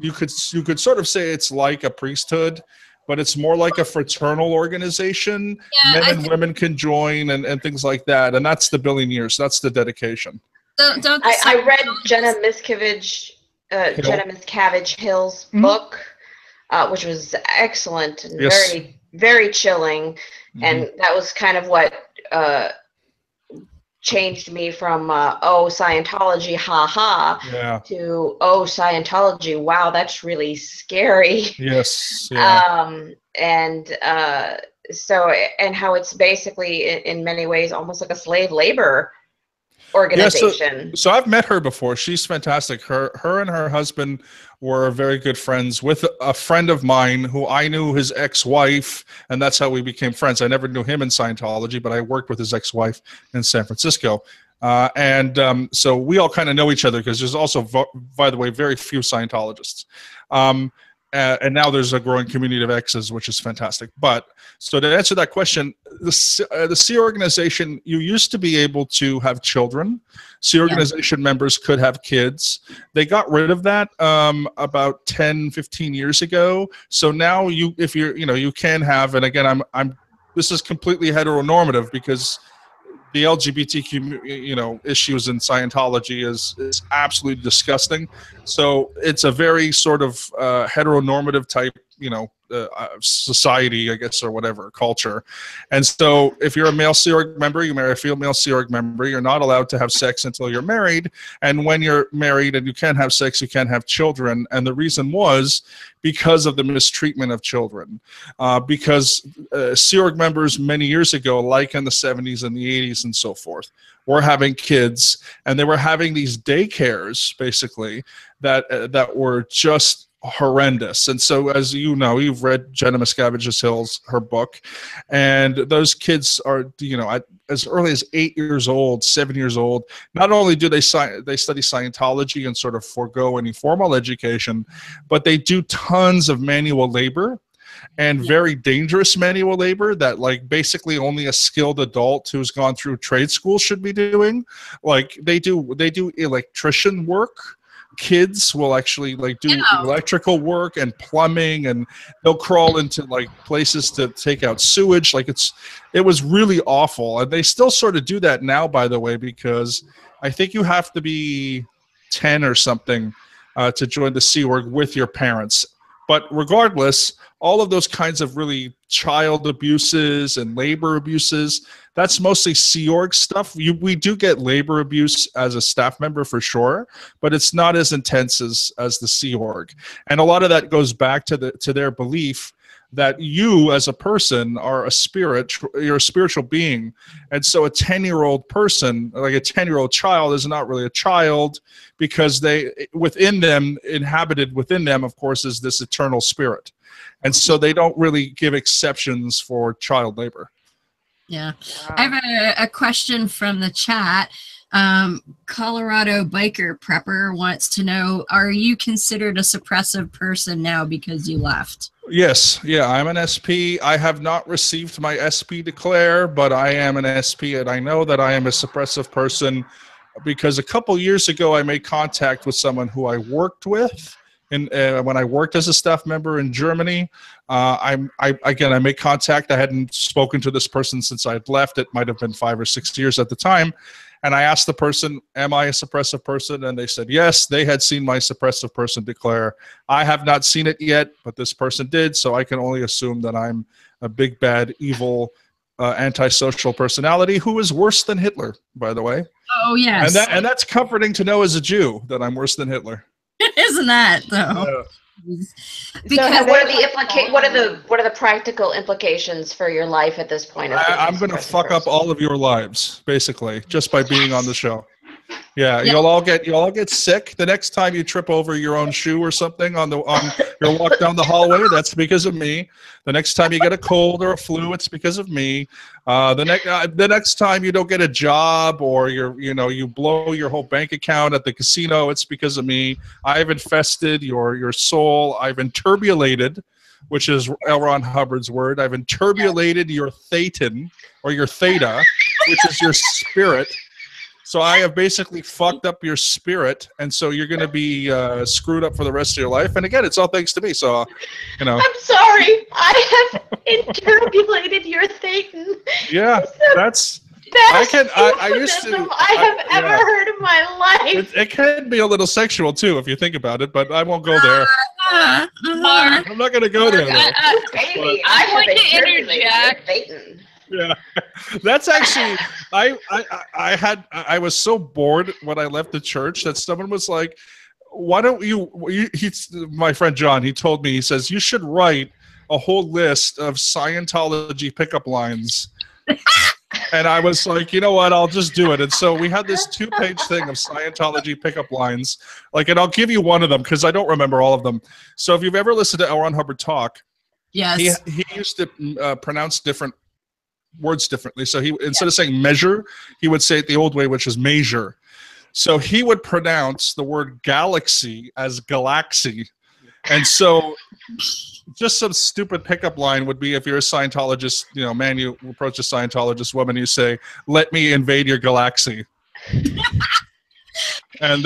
D: you could sort of say it's like a priesthood, but it's more like a fraternal organization.
A: Yeah,
D: Men and women can join and things like that. And that's the billion years. That's the dedication.
E: I read Jenna Miscavige Hill's book, which was excellent and very, very chilling. And that was kind of what changed me from Scientology, haha, to Scientology, wow, that's really scary.
D: Yes. Yeah.
E: And how it's basically in many ways almost like a slave labor organization.
D: Yeah, so I've met her before. She's fantastic. Her and her husband were very good friends with a friend of mine who I knew his ex-wife, and that's how we became friends. I never knew him in Scientology, but I worked with his ex-wife in San Francisco. So we all kind of know each other because there's also, by the way, very few Scientologists. And now there's a growing community of exes, which is fantastic. But so to answer that question, the Sea Organization, you used to be able to have children. Sea Organization members could have kids. They got rid of that about 10, 15 years ago. So now you can have, and again, this is completely heteronormative because the LGBTQ, issues in Scientology is absolutely disgusting. So it's a very sort of heteronormative type, society, I guess, or whatever, culture. And so if you're a male Sea Org member, you marry a female Sea Org member, you're not allowed to have sex until you're married. And when you're married and you can't have sex, you can't have children. And the reason was because of the mistreatment of children. Because Sea Org members many years ago, like in the 70s and the 80s and so forth, were having kids, and they were having these daycares, basically, that were just horrendous. And so, as you know, you've read Jenna Miscavige Hill's her book, and those kids are, as early as 8 years old, 7 years old. Not only do they study Scientology and sort of forego any formal education, but they do tons of manual labor. And very dangerous manual labor that, like, basically only a skilled adult who's gone through trade school should be doing. Like, they do electrician work. Kids will actually do electrical work and plumbing, and they'll crawl into places to take out sewage. It was really awful. And they still sort of do that now, by the way, because I think you have to be 10 or something to join the Sea Org with your parents. But regardless, all of those kinds of really child abuses and labor abuses, that's mostly Sea Org stuff. We do get labor abuse as a staff member for sure, but it's not as intense as the Sea Org. And a lot of that goes back to their belief that you as a person are you're a spiritual being. And so a 10-year-old person, like a 10-year-old child, is not really a child, because inhabited within them, of course, is this eternal spirit. And so they don't really give exceptions for child labor.
A: Yeah. I have a question from the chat. Colorado Biker Prepper wants to know, are you considered a suppressive person now because you left?
D: Yes. Yeah, I'm an SP. I have not received my SP declare, but I am an SP, and I know that I am a suppressive person because a couple years ago I made contact with someone who I worked with. When I worked as a staff member in Germany, I made contact. I hadn't spoken to this person since I'd left. It might have been 5 or 6 years at the time. And I asked the person, am I a suppressive person? And they said, yes, they had seen my suppressive person declare. I have not seen it yet, but this person did. So I can only assume that I'm a big, bad, evil, antisocial personality who is worse than Hitler, by the way.
A: Oh, yes.
D: And that's comforting to know as a Jew, that I'm worse than Hitler.
A: Isn't that, though? Because
E: what are the practical implications for your life at this point?
D: I'm going to fuck up all of your lives, basically, just by being on the show. Yeah,
A: Yeah.
D: you'll all get sick. The next time you trip over your own shoe or something on your walk down the hallway, that's because of me. The next time you get a cold or a flu, it's because of me. The next time you don't get a job or you blow your whole bank account at the casino, it's because of me. I've infested your soul. I've interbulated, which is L. Ron Hubbard's word. I've interbulated your thetan or your theta, which is your spirit. So I have basically fucked up your spirit, and so you're going to be screwed up for the rest of your life. And again, it's all thanks to me. So,
E: I'm sorry. I have interbulated your thetan.
D: Yeah, that's I have ever heard in my life. It can be a little sexual too, if you think about it, but I won't go there. I'm not going to go there.
E: Baby, I want to interject.
D: Yeah, that's actually I was so bored when I left the church that someone was like, "Why don't my friend John, he told me, he says you should write a whole list of Scientology pickup lines." And I was like, you know what, I'll just do it. And so we had this 2-page thing of Scientology pickup lines, and I'll give you one of them because I don't remember all of them. So if you've ever listened to L. Ron Hubbard talk,
A: yes,
D: he used to pronounce different words differently. So instead of saying measure, he would say it the old way, which is measure. So he would pronounce the word galaxy as galaxy. And so just some stupid pickup line would be, if you're a Scientologist, man, you approach a Scientologist woman, you say, "Let me invade your galaxy." And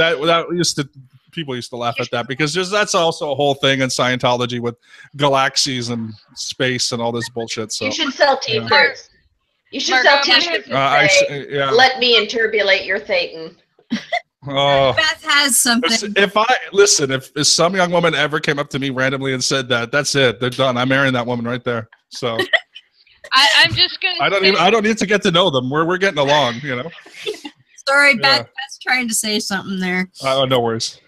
D: people used to laugh at that because that's also a whole thing in Scientology with galaxies and space and all this bullshit. So
E: you should sell t-shirts. You should sell t-shirts and say, "Let me interbulate your thetan."
D: Oh,
A: Beth has something.
D: If some young woman ever came up to me randomly and said that, that's it. They're done. I'm marrying that woman right there. So
B: I'm just gonna.
D: I don't need to get to know them. We're getting along.
A: Sorry, Beth's trying to say something there.
D: No worries.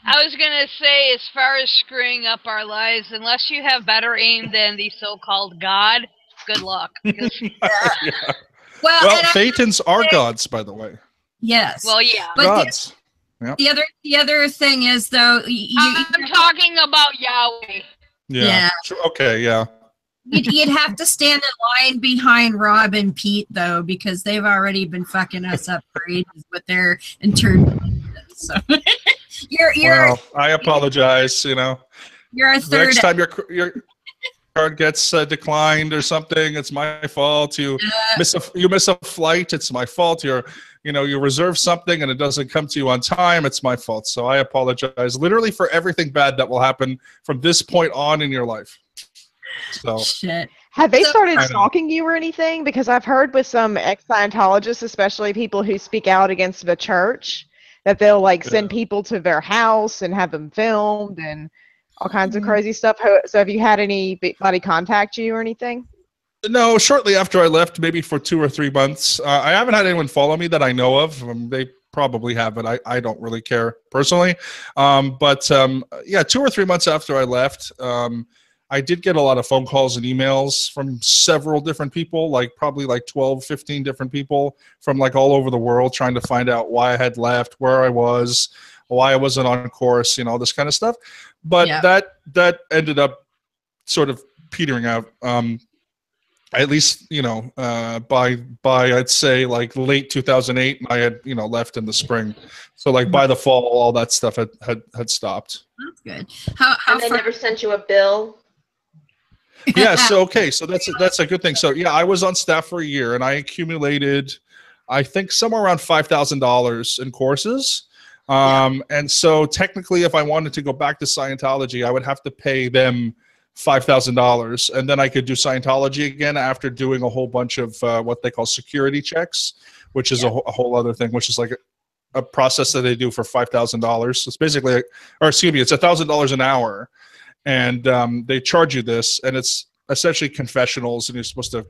B: I was gonna say, as far as screwing up our lives, unless you have better aim than the so-called God, good luck.
D: Yeah.
A: Well,
D: Thetans are gods, by the way.
A: Yes.
B: Well, yeah.
A: But
D: gods.
A: The other thing is, though,
B: I'm talking about Yahweh.
D: Yeah. Okay. Yeah.
A: You'd have to stand in line behind Rob and Pete, though, because they've already been fucking us up for ages with their interpretation. So
D: well, I apologize.
A: You're a third.
D: Next time your card gets declined or something, it's my fault. You miss a flight, it's my fault. You reserve something and it doesn't come to you on time, it's my fault. So I apologize literally for everything bad that will happen from this point on in your life. So
A: shit.
C: Have they started stalking you or anything? Because I've heard with some ex-Scientologists, especially people who speak out against the church, that they'll send people to their house and have them filmed and all kinds of crazy stuff. So have you had anybody contact you or anything?
D: No, shortly after I left, maybe for 2 or 3 months. I haven't had anyone follow me that I know of. They probably have, but I don't really care personally. But 2 or 3 months after I left, I did get a lot of phone calls and emails from several different people, probably 12, 15 different people from all over the world, trying to find out why I had left, where I was, why I wasn't on course, all this kind of stuff. But that ended up sort of petering out. At least, by I'd say late 2008, I had left in the spring. So by the fall, all that stuff had stopped.
A: That's good. How
E: and they never sent you a bill?
D: Yeah. So that's a good thing. So I was on staff for a year and I accumulated, I think, somewhere around $5,000 in courses. And so technically, if I wanted to go back to Scientology, I would have to pay them $5,000, and then I could do Scientology again after doing a whole bunch of what they call security checks, which is a whole other thing, which is a process that they do for $5,000. It's basically, it's $1,000 an hour, and they charge you this, and it's essentially confessionals, and you're supposed to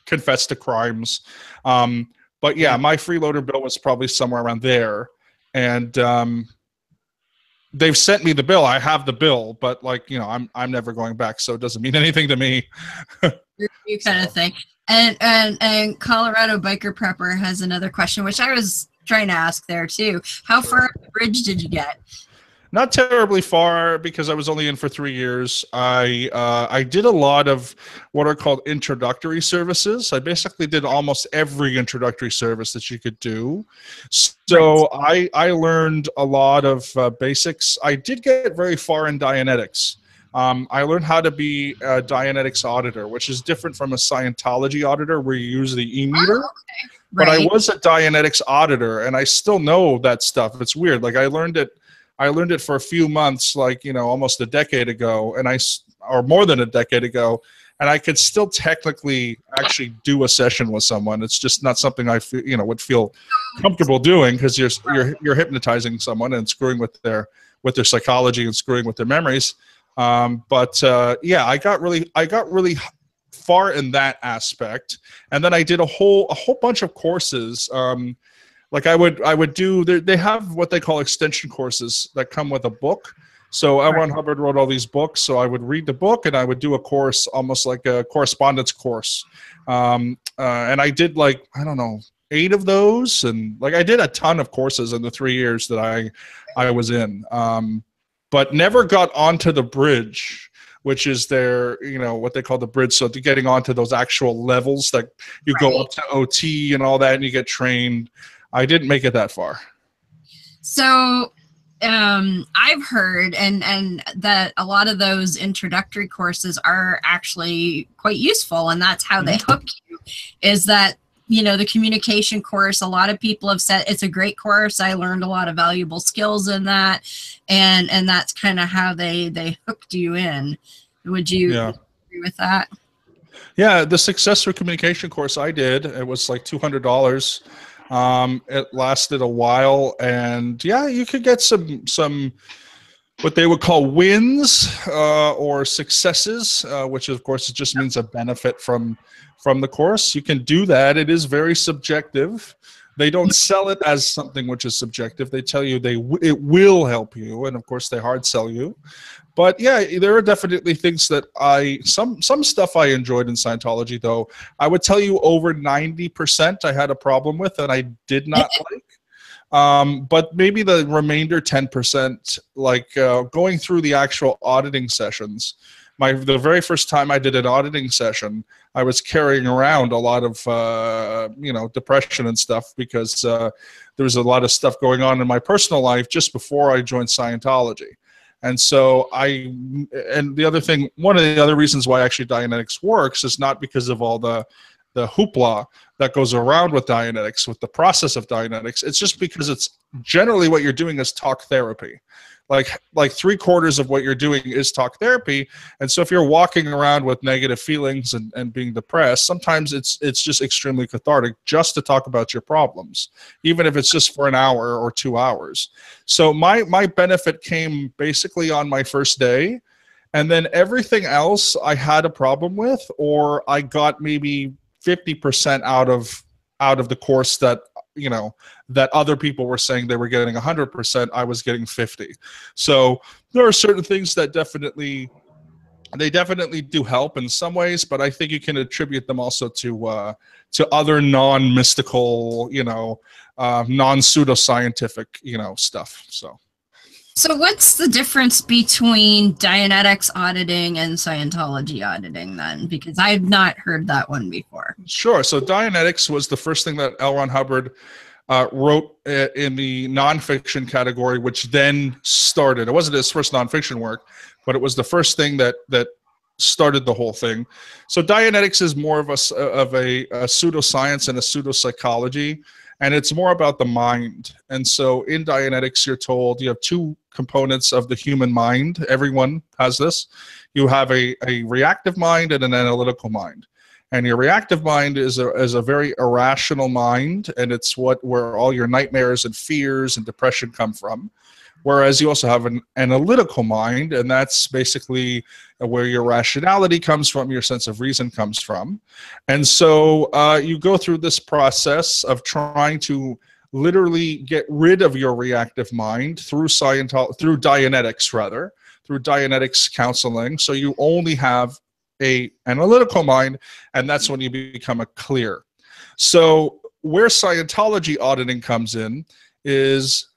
D: confess to crimes. But my freeloader bill was probably somewhere around there, and they've sent me the bill. I have the bill, but like, you know, I'm never going back, so it doesn't mean anything to me.
A: You kind of thing. And Colorado Biker Prepper has another question, which I was trying to ask there too. How far up the bridge did you get?
D: Not terribly far, because I was only in for 3 years. I did a lot of what are called introductory services. I basically did almost every introductory service that you could do. So I learned a lot of basics. I did get very far in Dianetics. I learned how to be a Dianetics auditor, which is different from a Scientology auditor where you use the e-meter.
A: Oh, okay.
D: But I was a Dianetics auditor, and I still know that stuff. It's weird. Like I learned it for a few months, like, you know, almost a decade ago, or more than a decade ago, and I could still technically actually do a session with someone. It's just not something I feel, you know, would feel comfortable doing, because you're hypnotizing someone and screwing with their psychology and screwing with their memories. Yeah, I got really far in that aspect, and then I did a whole bunch of courses. Like I would do, they have what they call extension courses that come with a book. So L. Ron Hubbard wrote all these books, so I would read the book and I would do a course, almost like a correspondence course. And I did, like, I don't know, 8 of those, and like I did a ton of courses in the 3 years that I was in, but never got onto the bridge, which is their, you know, what they call the bridge. So to getting onto those actual levels that you go up to OT and all that, and you get trained. I didn't make it that far. So
A: I've heard and that a lot of those introductory courses are actually quite useful, and that's how they hook you, is that, you know, the communication course, a lot of people have said it's a great course. I learned a lot of valuable skills in that, and that's kind of how they hooked you in. Would you agree with that?
D: Yeah, the Success Through Communication course I did, it was like $200. It lasted a while, and yeah, you could get some what they would call wins or successes, which of course it just means a benefit from the course. You can do that. It is very subjective. They don't sell it as something which is subjective. They tell you it will help you, and of course they hard sell you. But yeah, there are definitely things that some stuff I enjoyed in Scientology, though. I would tell you over 90% I had a problem with and I did not like. But maybe the remainder 10%, like going through the actual auditing sessions. The very first time I did an auditing session, I was carrying around a lot of you know, depression and stuff, because there was a lot of stuff going on in my personal life just before I joined Scientology. And so and the other thing, one of the other reasons why actually Dianetics works is not because of all the hoopla that goes around with Dianetics, with the process of Dianetics. It's just because it's generally what you're doing is talk therapy. Like 3/4 of what you're doing is talk therapy. And so if you're walking around with negative feelings and being depressed, sometimes it's just extremely cathartic just to talk about your problems, even if it's just for an hour or 2 hours. So my benefit came basically on my first day, and then everything else I had a problem with, or I got maybe 50% out of the course that, you know, that other people were saying they were getting 100%, I was getting 50. So there are certain things that definitely do help in some ways, but I think you can attribute them also to other non-mystical, you know, non-pseudoscientific, you know, stuff. So
A: what's the difference between Dianetics auditing and Scientology auditing then? Because I've not heard that one before.
D: Sure. So Dianetics was the first thing that L. Ron Hubbard wrote in the nonfiction category, which then started. It wasn't his first nonfiction work, but it was the first thing that started the whole thing. So Dianetics is more of a pseudoscience and a pseudopsychology, and it's more about the mind. And so in Dianetics, you're told you have 2 components of the human mind. Everyone has this. You have a reactive mind and an analytical mind. And your reactive mind is a very irrational mind, and it's where all your nightmares and fears and depression come from. Whereas you also have an analytical mind, and that's basically where your rationality comes from, your sense of reason comes from. And so you go through this process of trying to literally get rid of your reactive mind through through Dianetics, rather, through Dianetics counseling. So you only have a analytical mind, and that's when you become a clear. So where Scientology auditing comes in is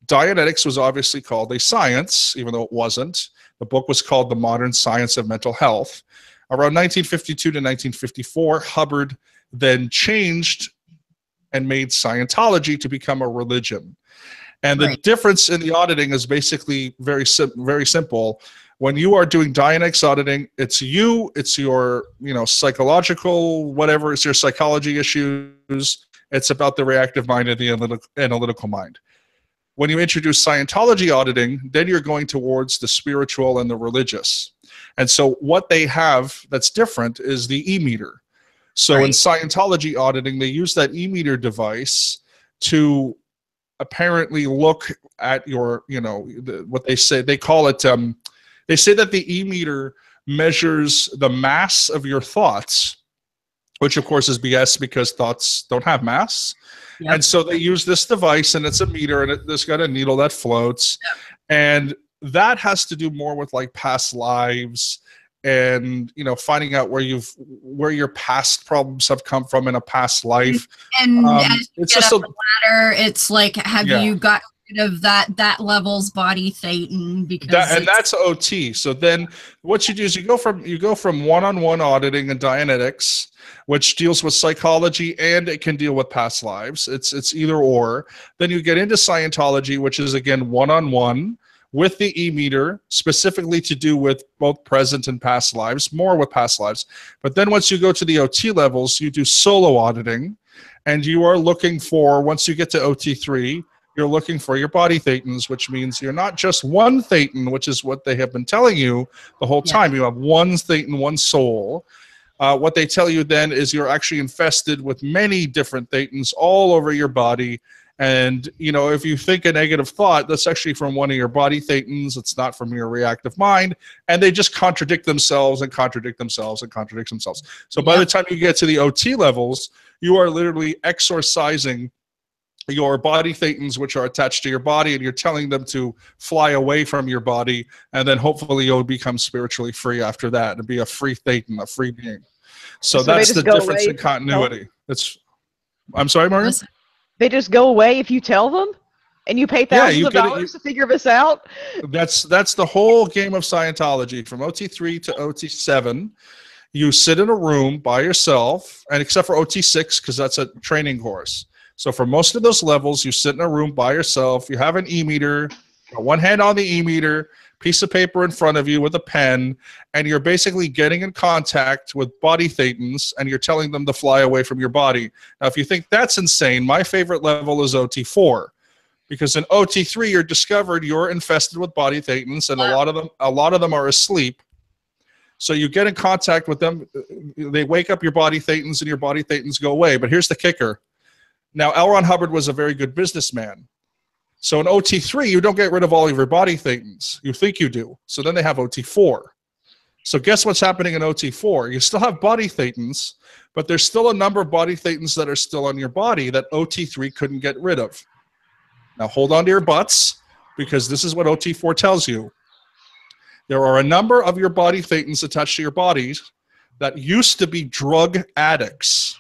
D: Dianetics was obviously called a science, even though it wasn't. The book was called The Modern Science of Mental Health. Around 1952 to 1954, Hubbard then changed and made Scientology to become a religion. And the difference in the auditing is basically very simple. When you are doing Dianetics auditing, it's you, it's your psychological, whatever, it's your psychology issues. It's about the reactive mind and the analytical mind. When you introduce Scientology auditing, then you're going towards the spiritual and the religious. And so what they have that's different is the e-meter. So in Scientology auditing, they use that e-meter device to apparently look at your, what they say, they call it, they say that the e-meter measures the mass of your thoughts, which of course is BS because thoughts don't have mass. Yep. And so they use this device, and it's a meter, and it's got a needle that floats. Yep. And that has to do more with like past lives and finding out where your past problems have come from in a past life.
A: And as you
D: it's
A: get
D: just
A: up the ladder, it's like, have you got rid of that level's body thetan? Because
D: and that's OT. So then what you do is you go from one-on-one auditing and Dianetics, which deals with psychology and it can deal with past lives. It's either or. Then you get into Scientology, which is again one-on-one with the e-meter, specifically to do with both present and past lives, more with past lives. But then once you go to the OT levels, you do solo auditing, and you are looking for, once you get to OT3, you're looking for your body thetans, which means you're not just one thetan, which is what they have been telling you the whole time. You have one thetan, one soul. What they tell you then is you're actually infested with many different thetans all over your body. And, if you think a negative thought, that's actually from one of your body thetans. It's not from your reactive mind. And they just contradict themselves and contradict themselves and contradict themselves. So by the time you get to the OT levels, you are literally exorcising your body thetans, which are attached to your body, and you're telling them to fly away from your body. And then hopefully you'll become spiritually free after that and be a free thetan, a free being. So that's the difference in continuity. I'm sorry, Maria?
C: They just go away if you tell them, and you pay thousands of dollars to figure this out.
D: That's the whole game of Scientology. From OT3 to OT7, you sit in a room by yourself, and except for OT6, because that's a training course. So for most of those levels, you sit in a room by yourself. You have an e-meter, one hand on the e-meter, piece of paper in front of you with a pen, and you're basically getting in contact with body thetans, and you're telling them to fly away from your body. Now, if you think that's insane, my favorite level is OT4, because in OT3 you're discovered you're infested with body thetans, and a lot of them are asleep. So you get in contact with them, they wake up your body thetans, and your body thetans go away. But here's the kicker. Now, L. Ron Hubbard was a very good businessman. So in OT3, you don't get rid of all of your body thetans. You think you do. So then they have OT4. So guess what's happening in OT4? You still have body thetans, but there's still a number of body thetans that are still on your body that OT3 couldn't get rid of. Now hold on to your butts, because this is what OT4 tells you. There are a number of your body thetans attached to your bodies that used to be drug addicts.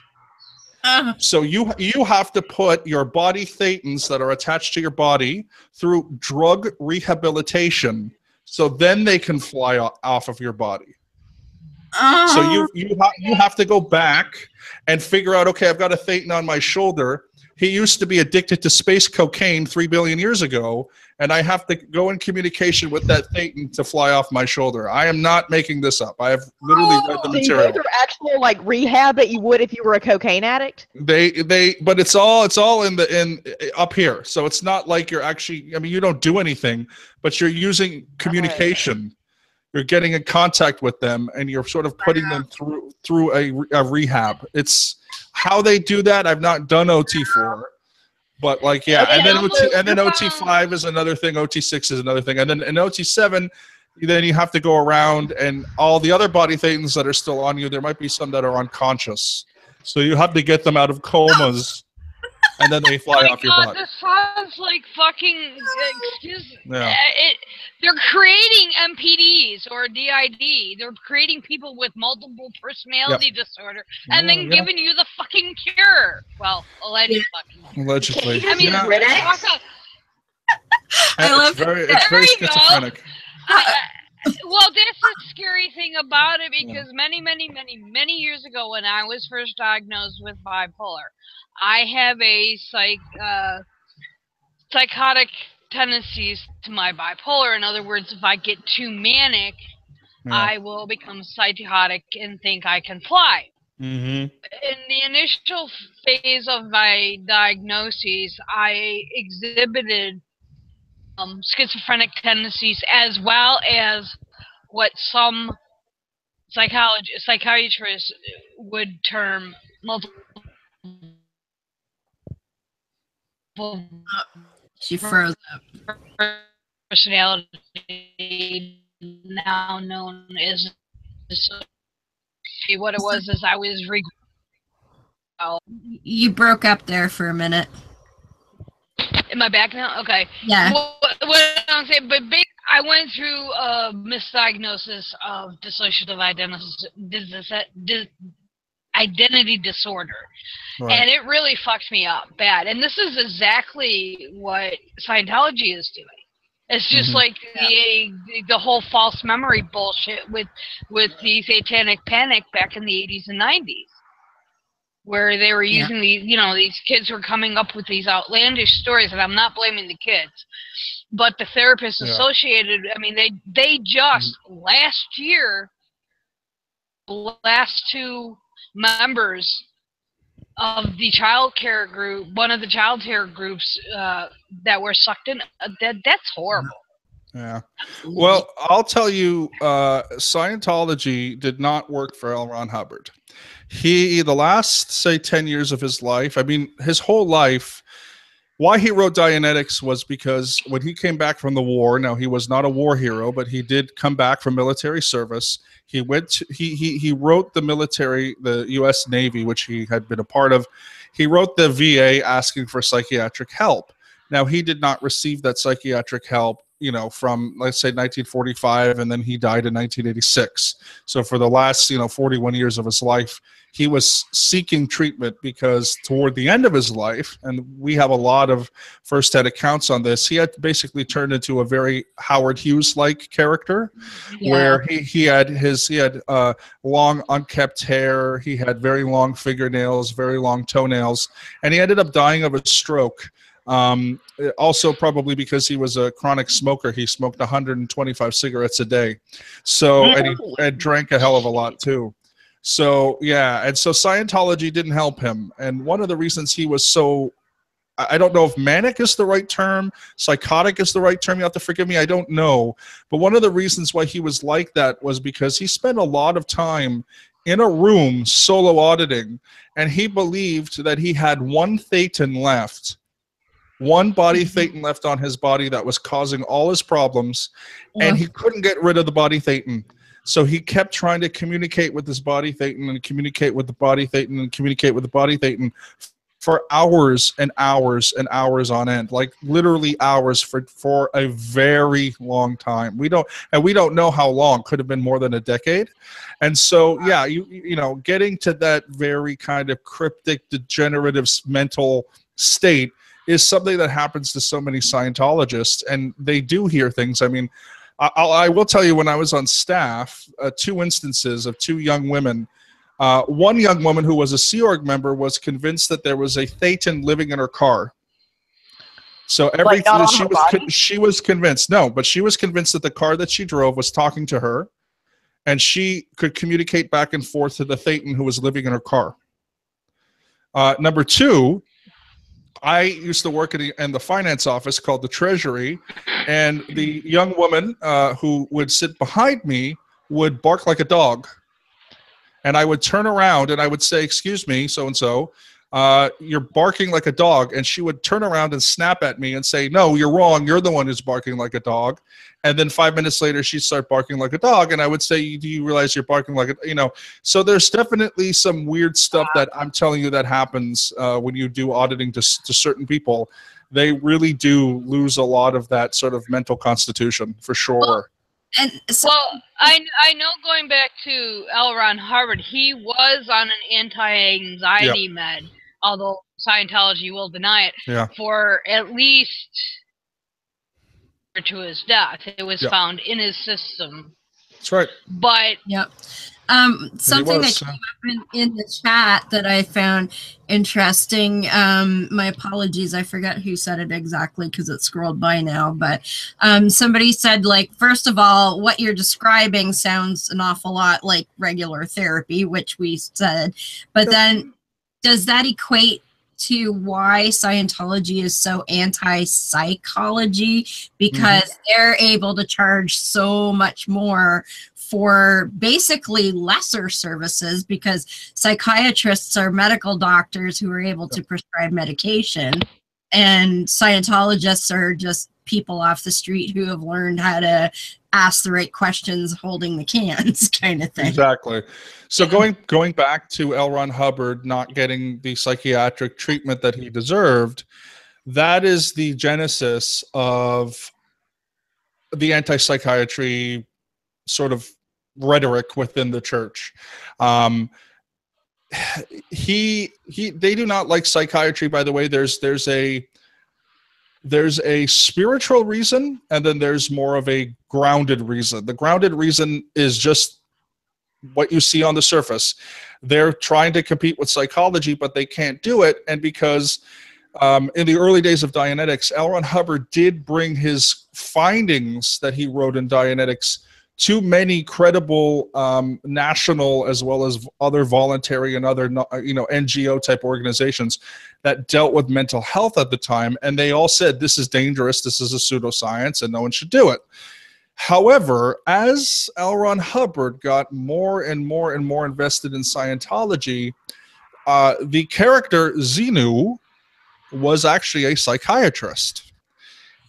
D: So you have to put your body thetans that are attached to your body through drug rehabilitation, so then they can fly off of your body. So you have to go back and figure out, okay, I've got a thetan on my shoulder. He used to be addicted to space cocaine 3 billion years ago, and I have to go in communication with that thetan to fly off my shoulder. I am not making this up. I have literally read the material.
C: You go through actual rehab that you would if you were a cocaine addict?
D: But it's all in up here. So it's not like you're actually, you don't do anything, but you're using communication. You're getting in contact with them, and you're sort of putting them through a rehab. It's how they do that. I've not done OT4, but and then OT5 is another thing. OT6 is another thing, and then in OT7, then you have to go around, and all the other body thetans that are still on you, there might be some that are unconscious, so you have to get them out of comas and then they fly off your butt.
B: This sounds like fucking.
D: Yeah.
B: They're creating MPDs or DID. They're creating people with multiple personality disorder, and then giving you the fucking cure. Well, allegedly.
D: Allegedly.
E: I mean,
D: it's very schizophrenic.
B: Well, that's the scary thing about it, because many years ago, when I was first diagnosed with bipolar, I have a psychotic tendencies to my bipolar. In other words, if I get too manic, I will become psychotic and think I can fly. In the initial phase of my diagnoses, I exhibited schizophrenic tendencies, as well as what some psychiatrists would term multiple.
A: She froze up.
B: Personality, now known as. What it was is I was.
A: You broke up there for a minute.
B: Am I back now? Okay.
A: Yeah.
B: What I'm saying, but I went through a misdiagnosis of dissociative identity disorder, and it really fucked me up bad. And this is exactly what Scientology is doing. It's just like the whole false memory bullshit with the satanic panic back in the 80s and 90s. Where they were using these, these kids were coming up with these outlandish stories, and I'm not blaming the kids, but the therapists associated. I mean, they just last year, last two members of the child care group, one of the child care groups that were sucked in. That's horrible.
D: Yeah. Well, I'll tell you, Scientology did not work for L. Ron Hubbard. The last, say, 10 years of his life, I mean, his whole life, why he wrote Dianetics was because when he came back from the war, now he was not a war hero, but he did come back from military service. He wrote the military, the U.S. Navy, which he had been a part of. He wrote the VA asking for psychiatric help. Now, he did not receive that psychiatric help, from, let's say, 1945, and then he died in 1986. So for the last, 41 years of his life, he was seeking treatment, because toward the end of his life, and we have a lot of first-hand accounts on this, he had basically turned into a very Howard Hughes-like character, where he had long unkept hair, he had very long fingernails, very long toenails, and he ended up dying of a stroke. Also probably because he was a chronic smoker. He smoked 125 cigarettes a day. So, and he drank a hell of a lot too. So, yeah. And so Scientology didn't help him. And one of the reasons he was so, I don't know if manic is the right term, psychotic is the right term, you have to forgive me, I don't know. But one of the reasons why he was like that was because he spent a lot of time in a room solo auditing, and he believed that he had one thetan left. One body thetan left on his body that was causing all his problems, and he couldn't get rid of the body thetan. So he kept trying to communicate with this body thetan and communicate with the body thetan and communicate with the body thetan for hours and hours and hours on end, like literally hours for a very long time. We don't know how long. Could have been more than a decade. And so, yeah, getting to that very kind of cryptic, degenerative mental state is something that happens to so many Scientologists, and they do hear things. I mean, I will tell you, when I was on staff, 2 instances of 2 young women. One young woman who was a Sea Org member was convinced that there was a thetan living in her car. So everything she was convinced. No, but she was convinced that the car that she drove was talking to her, and she could communicate back and forth to the thetan who was living in her car. Number 2. I used to work in the finance office called the Treasury, and the young woman who would sit behind me would bark like a dog. And I would turn around and I would say, "Excuse me, so-and-so, you're barking like a dog. And she would turn around and snap at me and say, no, you're wrong. You're the one who's barking like a dog. And then 5 minutes later, she'd start barking like a dog. And I would say, do you realize you're barking like a, you know? So there's definitely some weird stuff that I'm telling you that happens when you do auditing to certain people. They really do lose a lot of that sort of mental constitution, for sure.
B: Well, I know, going back to L. Ron Hubbard, he was on an anti-anxiety med, although Scientology will deny it, for at least to his death. It was found in his system.
D: That's right.
B: But
A: something that came up in the chat that I found interesting, my apologies, I forget who said it exactly because it scrolled by now, but somebody said, like, first of all, what you're describing sounds an awful lot like regular therapy, which we said, but then does that equate to why Scientology is so anti-psychology? Because they're able to charge so much more for basically lesser services, because psychiatrists are medical doctors who are able to prescribe medication, and Scientologists are just people off the street who have learned how to ask the right questions holding the cans, kind of thing.
D: Exactly. So going back to L. Ron Hubbard not getting the psychiatric treatment that he deserved, that is the genesis of the anti-psychiatry sort of rhetoric within the church. They do not like psychiatry, by the way. There's a spiritual reason, and then there's more of a grounded reason. The grounded reason is just what you see on the surface. They're trying to compete with psychology, but they can't do it. And because in the early days of Dianetics, L. Ron Hubbard did bring his findings that he wrote in Dianetics to many credible national as well as other voluntary and other NGO type organizations that dealt with mental health at the time, and they all said this is dangerous, this is a pseudoscience, and no one should do it. However, as L. Ron Hubbard got more and more and more invested in Scientology, the character Xenu was actually a psychiatrist,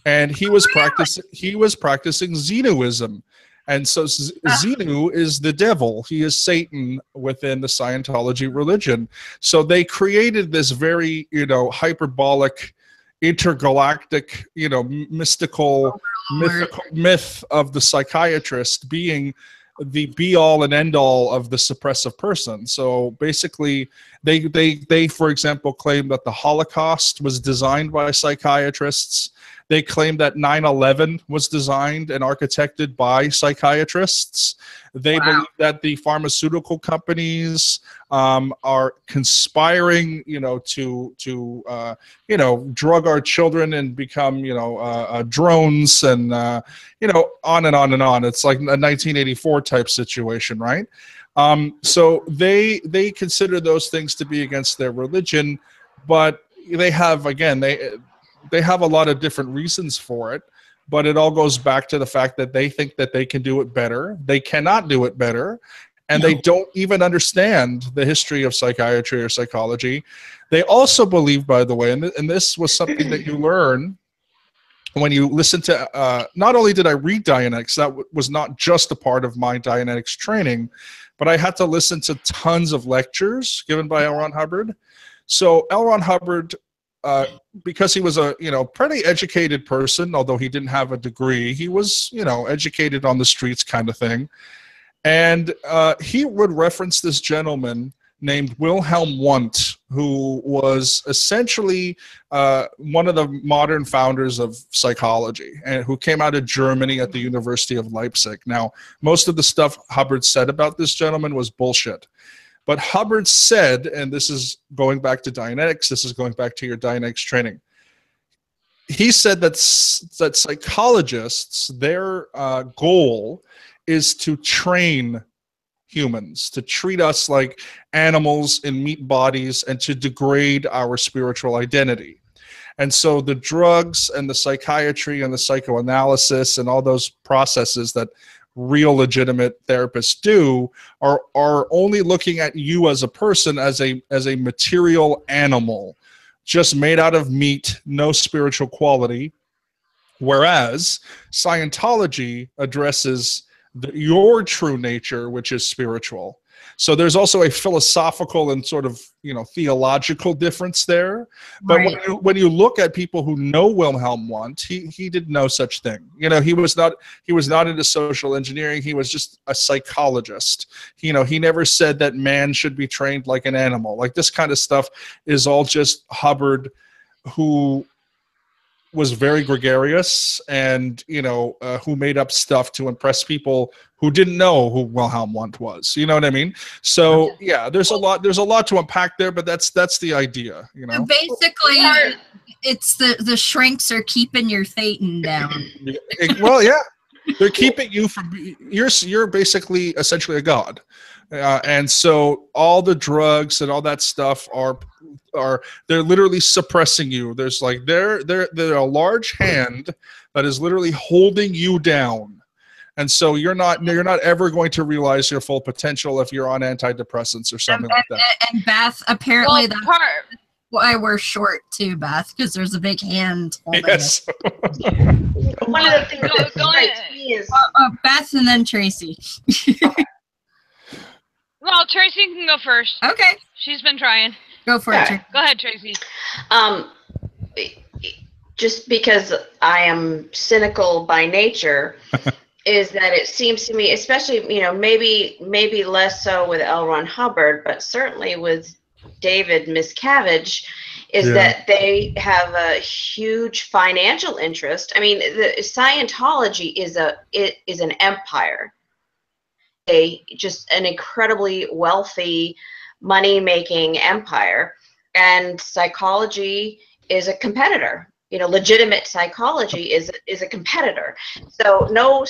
D: and he was practicing Xenuism. And so Xenu is the devil. He is Satan within the Scientology religion. So they created this very, hyperbolic, intergalactic, mystical myth of the psychiatrist being the be-all and end-all of the suppressive person. So basically, they for example, claim that the Holocaust was designed by psychiatrists. They claim that 9/11 was designed and architected by psychiatrists. They believe that the pharmaceutical companies are conspiring, to drug our children and become, drones, and on and on and on. It's like a 1984 type situation, right? So they consider those things to be against their religion, but they have, again, they have a lot of different reasons for it, but it all goes back to the fact that they think that they can do it better. They cannot do it better, and they don't even understand the history of psychiatry or psychology. They also believe, by the way, and this was something that you learn when you listen to, not only did I read Dianetics, that was not just a part of my Dianetics training, but I had to listen to tons of lectures given by L. Ron Hubbard. So L. Ron Hubbard, because he was a pretty educated person, although he didn't have a degree, he was educated on the streets kind of thing, and he would reference this gentleman named Wilhelm Wundt, who was essentially one of the modern founders of psychology, and who came out of Germany at the University of Leipzig. Now, most of the stuff Hubbard said about this gentleman was bullshit. But Hubbard said, and this is going back to Dianetics, this is going back to your Dianetics training, he said that psychologists, their goal is to train humans, to treat us like animals in meat bodies, and to degrade our spiritual identity. And so the drugs and the psychiatry and the psychoanalysis and all those processes that real legitimate therapists do, are only looking at you as a person, as a material animal, just made out of meat, no spiritual quality. Whereas Scientology addresses your true nature, which is spiritual. So there's also a philosophical and sort of, theological difference there. But
A: Right.
D: when you look at people who know Wilhelm Wundt, he did no such thing. He was not into social engineering. He was just a psychologist. He never said that man should be trained like an animal. Like, this kind of stuff is all just Hubbard, who was very gregarious and who made up stuff to impress people who didn't know who Wilhelm Wundt was. You know what I mean? So yeah, there's a lot to unpack there, but that's the idea.
A: So basically, it's the shrinks are keeping your thetan down.
D: Well, yeah, they're keeping you from. You're basically essentially a god, and so all the drugs and all that stuff are they're literally suppressing you. There's like they're a large hand that is literally holding you down, and so you're not ever going to realize your full potential if you're on antidepressants or something like that.
A: And Beth, apparently that's why we're short too, Beth, because there's a big hand holding
D: Yes.
E: One of the things that strikes me is
A: Beth and then Tracy.
B: Well, Tracy can go first.
A: Okay,
B: She's been trying.
A: go for it. Tracy.
B: Go ahead, Tracy.
E: just because I am cynical by nature, is that it seems to me, especially, maybe less so with L. Ron Hubbard, but certainly with David Miscavige, is that they have a huge financial interest. I mean, the Scientology is an empire. Just an incredibly wealthy, money-making empire, and psychology is a competitor. Legitimate psychology is a competitor. So no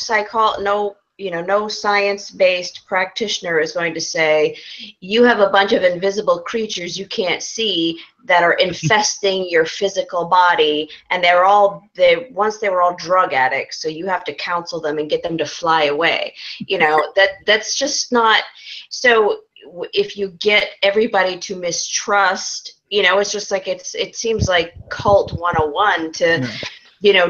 E: science-based practitioner is going to say, you have a bunch of invisible creatures you can't see that are infesting your physical body, and once they were all drug addicts, so you have to counsel them and get them to fly away. That's just not. So if you get everybody to mistrust, it's just like it seems like cult 101 to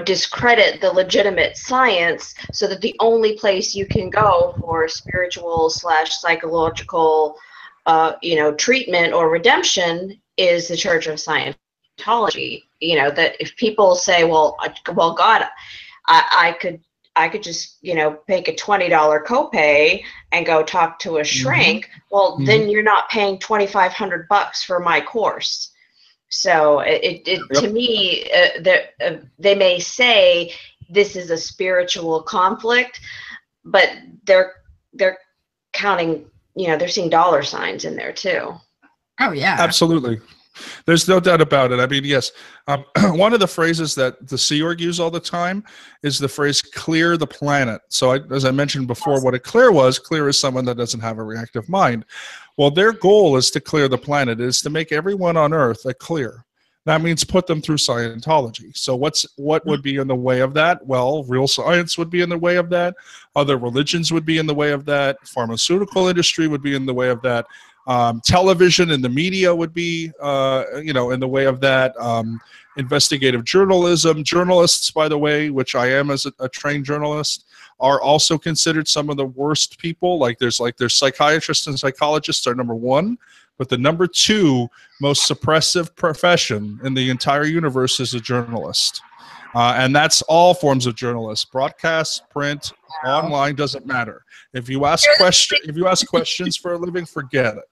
E: discredit the legitimate science, so that the only place you can go for spiritual / psychological treatment or redemption is the Church of Scientology. That if people say, well, God, I could just make a $20 copay and go talk to a shrink. Well, then you're not paying $2,500 for my course. So to me, they may say this is a spiritual conflict, but they're counting. They're seeing dollar signs in there too.
A: Oh yeah,
D: absolutely. There's no doubt about it. I mean, yes. One of the phrases that the Sea Org use all the time is the phrase "clear the planet." So, as I mentioned before, what a clear is someone that doesn't have a reactive mind. Well, their goal is to clear the planet, is to make everyone on Earth a clear. That means put them through Scientology. So what would be in the way of that? Well, real science would be in the way of that. Other religions would be in the way of that. Pharmaceutical industry would be in the way of that. Television and the media would be, in the way of that. Investigative journalism. Journalists, by the way, which I am as a trained journalist, are also considered some of the worst people. There's psychiatrists and psychologists are number one, but the number two most suppressive profession in the entire universe is a journalist. And that's all forms of journalists: broadcast, print, online, doesn't matter. If you ask questions for a living, forget it.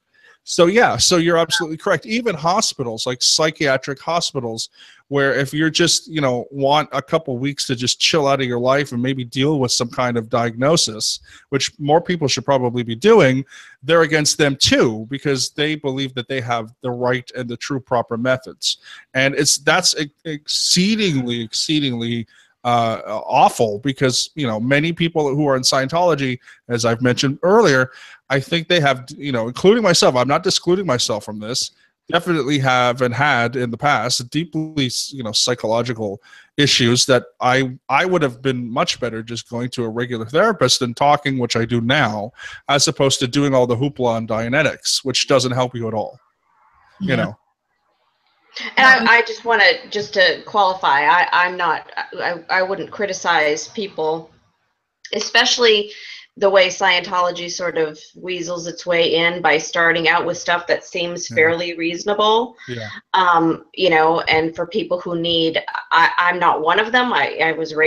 D: So yeah, so you're absolutely correct. Even hospitals, like psychiatric hospitals, where if you're just, want a couple weeks to just chill out of your life and maybe deal with some kind of diagnosis, which more people should probably be doing, they're against them too, because they believe that they have the right and the true proper methods. And that's exceedingly awful, because many people who are in Scientology, as I've mentioned earlier, I think they have, including myself, I'm not excluding myself from this, definitely have and had in the past deeply, psychological issues that I would have been much better just going to a regular therapist and talking, which I do now, as opposed to doing all the hoopla on Dianetics, which doesn't help you at all. You know.
E: And I just want to qualify. I wouldn't criticize people, especially the way Scientology sort of weasels its way in by starting out with stuff that seems fairly reasonable.
D: Yeah.
E: And for people who need, I'm not one of them. I wasn't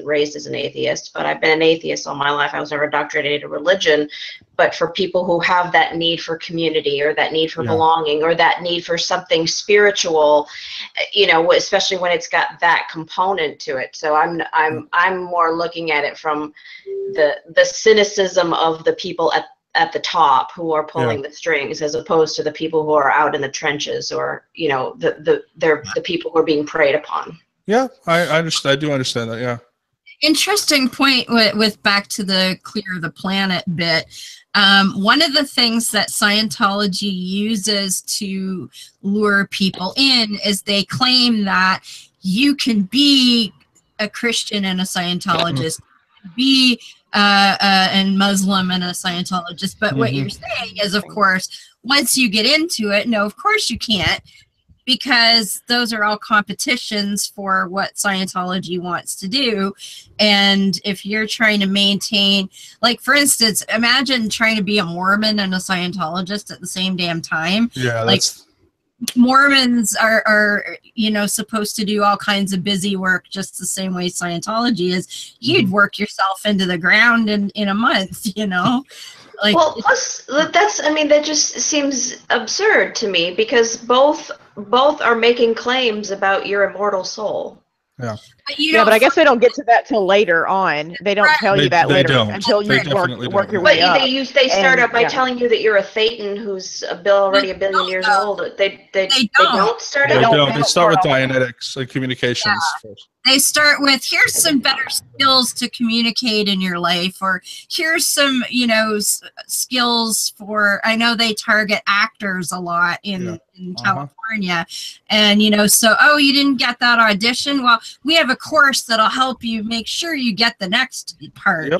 E: raised as an atheist, but I've been an atheist all my life. I was never indoctrinated in religion. But for people who have that need for community or that need for belonging or that need for something spiritual, especially when it's got that component to it. So I'm more looking at it from the cynicism of the people at the top who are pulling the strings, as opposed to the people who are out in the trenches, or they're the people who are being preyed upon.
D: Yeah, I understand. I do understand that. Yeah.
A: Interesting point with back to the clear the planet bit. One of the things that Scientology uses to lure people in is they claim that you can be a Christian and a Scientologist, be and Muslim and a Scientologist, but what you're saying is, of course, once you get into it, no, of course you can't, because those are all competitions for what Scientology wants to do. And if you're trying to maintain, like, for instance, imagine trying to be a Mormon and a Scientologist at the same damn time.
D: Yeah,
A: like, Mormons are supposed to do all kinds of busy work just the same way Scientology is. You'd work yourself into the ground in a month, Like,
E: well, plus that just seems absurd to me, because both are making claims about your immortal soul.
D: Yeah.
C: But I guess they don't get to that till later on. They don't tell you that later until you work your way up.
E: But they start out by telling you that you're a Thetan who's already a billion years old. They don't start out.
D: They start with Dianetics and communications first.
A: They start with, here's some better skills to communicate in your life, or here's some, skills for, I know they target actors a lot in California. And, so, you didn't get that audition? Well, we have a course that'll help you make sure you get the next part,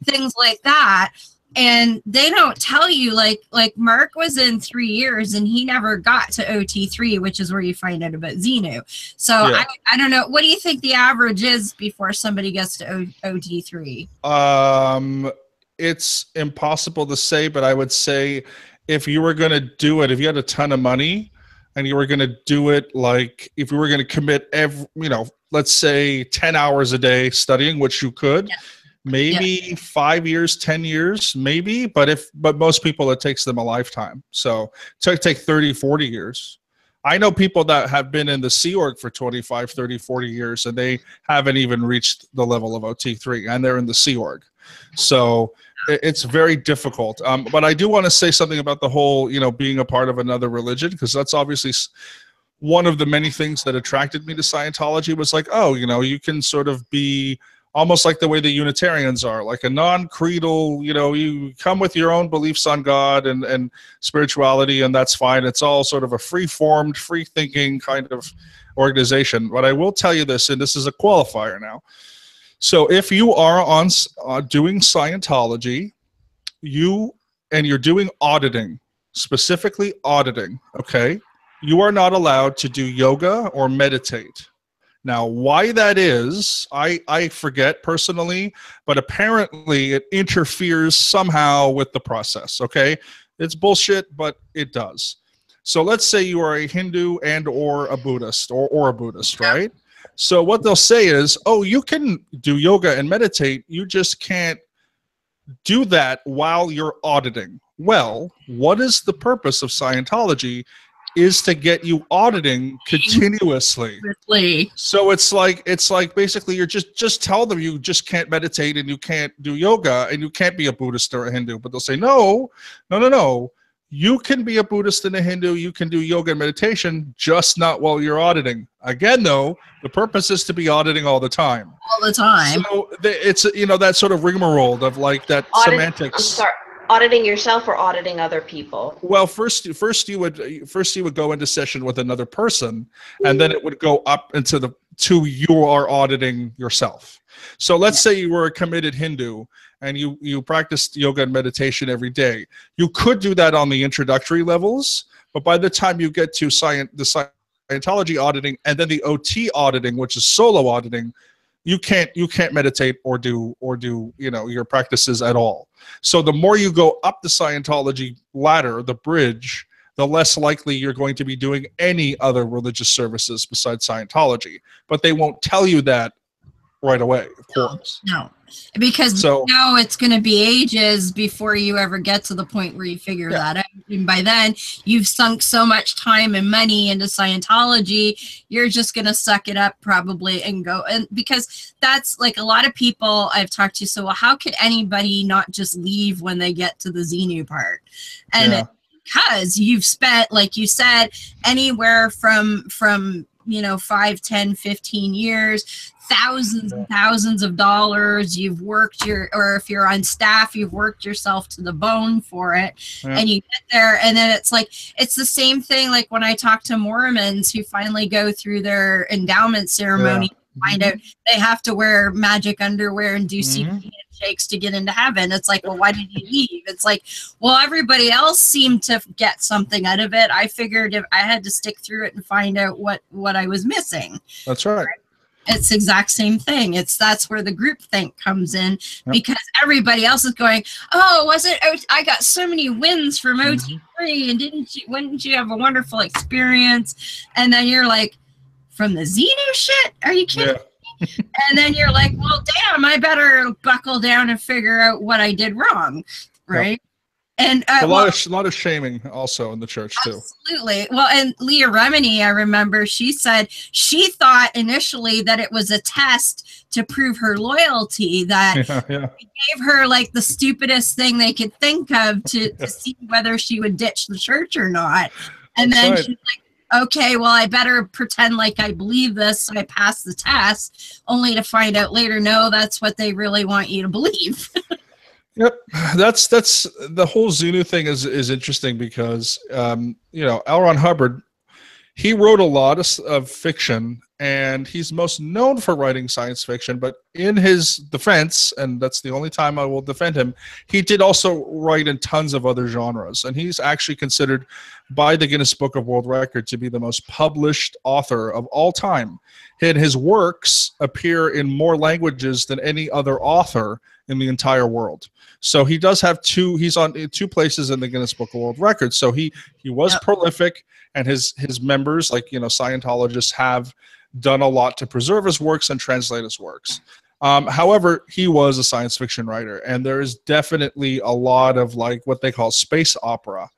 A: things like that. And they don't tell you, like Mark was in 3 years and he never got to OT3, which is where you find out about Xenu. So I don't know. What do you think the average is before somebody gets to OT3?
D: It's impossible to say, but I would say if you were going to do it, if you had a ton of money and you were going to do it, like if you were going to commit let's say 10 hours a day studying, which you could, maybe 5 years, 10 years, maybe, but most people, it takes them a lifetime. So it take 30, 40 years. I know people that have been in the Sea Org for 25, 30, 40 years, and they haven't even reached the level of OT3, and they're in the Sea Org. So it's very difficult. But I do want to say something about the whole, being a part of another religion, because that's obviously one of the many things that attracted me to Scientology, was like, you can sort of be almost like the way the Unitarians are, like a non-creedal, you come with your own beliefs on God and spirituality, and that's fine. It's all sort of a free-formed, free-thinking kind of organization. But I will tell you this, and this is a qualifier now. So if you are on doing Scientology, you're doing auditing, specifically auditing, okay? You are not allowed to do yoga or meditate. Now, why that is, I forget personally, but apparently it interferes somehow with the process, okay? It's bullshit, but it does. So let's say you are a Hindu and or a Buddhist, or a Buddhist, right? So what they'll say is, you can do yoga and meditate, you just can't do that while you're auditing. Well, what is the purpose of Scientology? Is to get you auditing continuously. So it's like basically you're just tell them you just can't meditate and you can't do yoga and you can't be a Buddhist or a Hindu. But they'll say, no. You can be a Buddhist and a Hindu, you can do yoga and meditation, just not while you're auditing. Again, though, the purpose is to be auditing all the time.
A: All the time.
D: So it's, that sort of rigmarole of like that semantics.
E: auditing yourself or auditing other people?
D: Well, first you would go into session with another person, and then it would go up into the to you are auditing yourself. So let's say you were a committed Hindu and you practiced yoga and meditation every day. You could do that on the introductory levels, but by the time you get to the Scientology auditing and then the OT auditing, which is solo auditing, you can't meditate or do your practices at all. So the more you go up the Scientology ladder, the bridge, the less likely you're going to be doing any other religious services besides Scientology. But they won't tell you that right away, of course.
A: No, because it's going to be ages before you ever get to the point where you figure that out. And by then, you've sunk so much time and money into Scientology, you're just going to suck it up probably and go. And because that's like a lot of people I've talked to. So, well, how could anybody not just leave when they get to the Xenu part? And because you've spent, like you said, anywhere from 5, 10, 15 years, thousands and thousands of dollars. You've worked or if you're on staff, you've worked yourself to the bone for it. And you get there, and then it's like, it's the same thing like when I talk to Mormons who finally go through their endowment ceremony, find out they have to wear magic underwear and do secret handshakes to get into heaven. It's like, well, why did you leave? It's like, well, everybody else seemed to get something out of it. I figured if I had to stick through it and find out what I was missing.
D: That's right.
A: It's the exact same thing. That's where the groupthink comes in, because everybody else is going, oh, I got so many wins from OT3, and wouldn't you have a wonderful experience? And then you're like, from the Xenu shit? Are you kidding me? And then you're like, well, damn, I better buckle down and figure out what I did wrong, right? And
D: a lot of shaming also in the church too.
B: Absolutely.
A: Well, and Leah Remini, I remember, she said she thought initially that it was a test to prove her loyalty, that we gave her like the stupidest thing they could think of to see whether she would ditch the church or not. And then she's like, okay, well, I better pretend like I believe this, so I pass the test, only to find out later, no, that's what they really want you to believe.
D: Yep, that's the whole Xenu thing is interesting because L. Ron Hubbard, he wrote a lot of fiction, and he's most known for writing science fiction. But in his defense, and that's the only time I will defend him, he did also write in tons of other genres, and he's actually considered by the Guinness Book of World Records to be the most published author of all time. And his works appear in more languages than any other author in the entire world. So he does have he's on 2 places in the Guinness Book of World Records. So he was prolific, and his members, like Scientologists, have done a lot to preserve his works and translate his works. However, he was a science fiction writer, and there is definitely a lot of like what they call space opera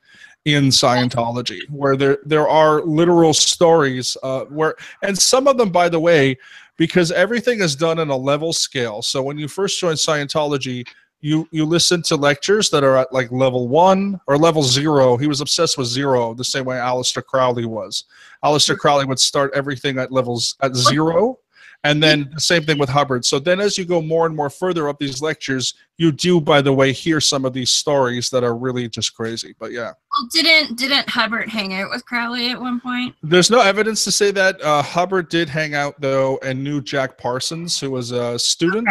D: in Scientology, where there are literal stories and some of them, by the way, because everything is done in a level scale. So when you first join Scientology, you listen to lectures that are at like level 1 or level 0. He was obsessed with 0, the same way Aleister Crowley was. Aleister Crowley would start everything at 0, and then the same thing with Hubbard. So then as you go more and more further up these lectures, you do, by the way, hear some of these stories that are really just crazy. But yeah.
A: Well, didn't Hubbard hang out with Crowley at one point?
D: There's no evidence to say that. Hubbard did hang out, though, and knew Jack Parsons, who was a student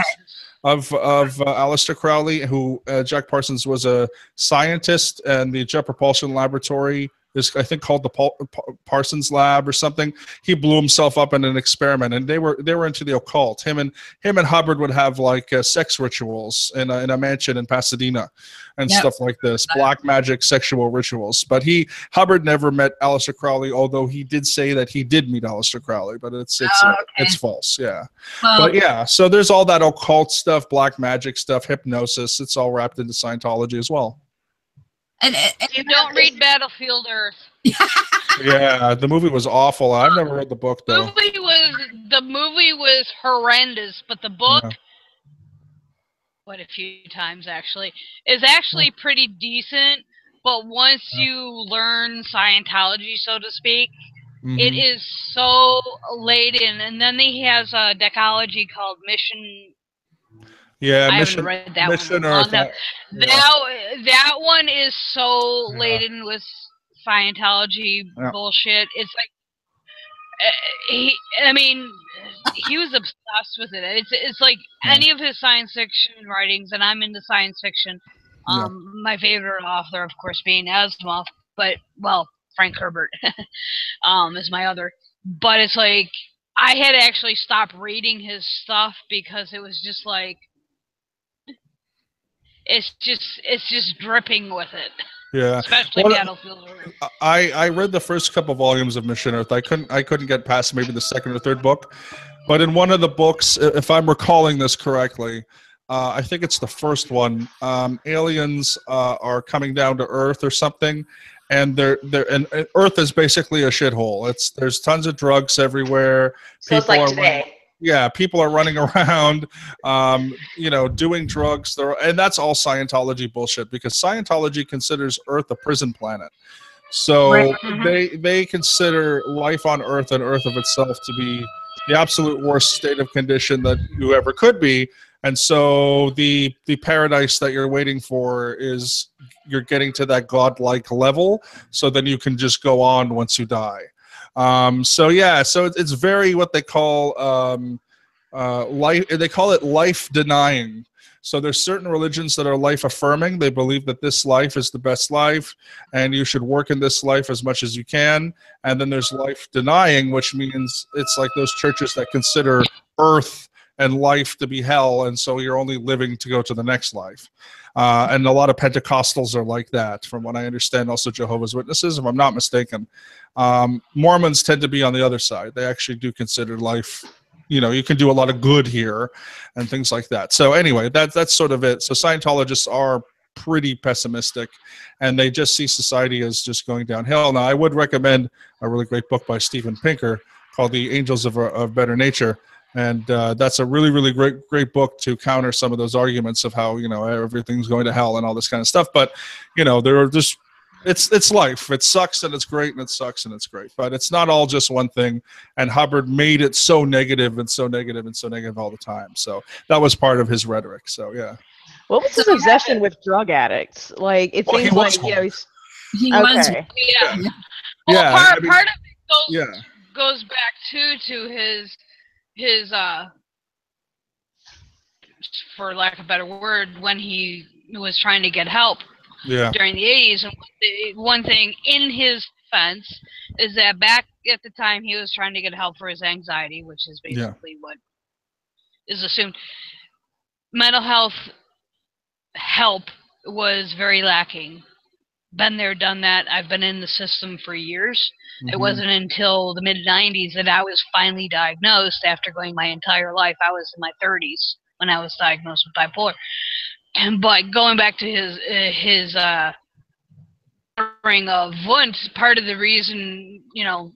D: of Aleister Crowley, who Jack Parsons was a scientist, and the Jet Propulsion Laboratory is, I think, called the Parsons Lab or something. He blew himself up in an experiment, and they were into the occult. Him and Hubbard would have like sex rituals in a mansion in Pasadena and stuff like this, black magic sexual rituals. But Hubbard never met Aleister Crowley, although he did say that he did meet Aleister Crowley, but it's false. Yeah. Well, but yeah, so there's all that occult stuff, black magic stuff, hypnosis. It's all wrapped into Scientology as well.
B: And you don't read Battlefield Earth.
D: Yeah, the movie was awful. I've never read the book though.
B: The movie was horrendous, but the book, a few times actually, is actually pretty decent. But once you learn Scientology, so to speak, it is so laden. And then he has a decalogy called Mission.
D: Yeah,
B: I
D: Mission
B: haven't read that
D: Mission
B: one. In a long
D: Earth.
B: time. That one is so
D: Yeah.
B: laden with Scientology
D: Yeah.
B: bullshit. It's like I mean, he was obsessed with it. It's like any of his science fiction writings, and I'm into science fiction.
D: Yeah.
B: My favorite author, of course, being Asimov, but well, Frank Herbert is my other. But it's like I had to actually stop reading his stuff because it was just like it's just dripping with it.
D: Yeah.
B: Especially
D: Well,
B: Battlefield Earth.
D: I read the first couple volumes of Mission Earth. I couldn't get past maybe the second or third book, but in one of the books, if I'm recalling this correctly, I think it's the first one. Aliens are coming down to Earth or something, and and Earth is basically a shithole. There's tons of drugs everywhere.
E: So it's like today.
D: Yeah, people are running around, doing drugs. And that's all Scientology bullshit, because Scientology considers Earth a prison planet. So
A: Right.
D: they consider life on Earth and Earth of itself to be the absolute worst state of condition that you ever could be. And so the paradise that you're waiting for is you're getting to that godlike level, so then you can just go on once you die. So it's very what they call life. They call it life denying. So there's certain religions that are life affirming. They believe that this life is the best life, and you should work in this life as much as you can. And then there's life denying, which means it's like those churches that consider Earth and life to be hell, and so you're only living to go to the next life. And a lot of Pentecostals are like that, from what I understand. Also Jehovah's Witnesses, if I'm not mistaken. Mormons tend to be on the other side. They actually do consider life, you can do a lot of good here and things like that. So anyway, that's sort of it. So Scientologists are pretty pessimistic, and they just see society as just going downhill. Now, I would recommend a really great book by Steven Pinker called The Angels of Better Nature. And that's a really, really great book to counter some of those arguments of how, everything's going to hell and all this kind of stuff. But, there are just, it's life. It sucks and it's great, and it sucks and it's great. But it's not all just one thing. And Hubbard made it so negative and so negative and so negative all the time. So that was part of his rhetoric. So, yeah.
C: What was his obsession with drug addicts? Like, it seems like,
A: he was.
B: Yeah.
D: Yeah.
B: Well, part of it
D: Yeah.
B: goes back to his for lack of a better word, when he was trying to get help during the 80s. And one thing in his defense is that back at the time he was trying to get help for his anxiety, which is basically what is assumed. Mental health help was very lacking. Been there, done that. I've been in the system for years. It wasn't until the mid-90s that I was finally diagnosed. After going my entire life, I was in my 30s when I was diagnosed with bipolar. But going back to his ring of Wundt, part of the reason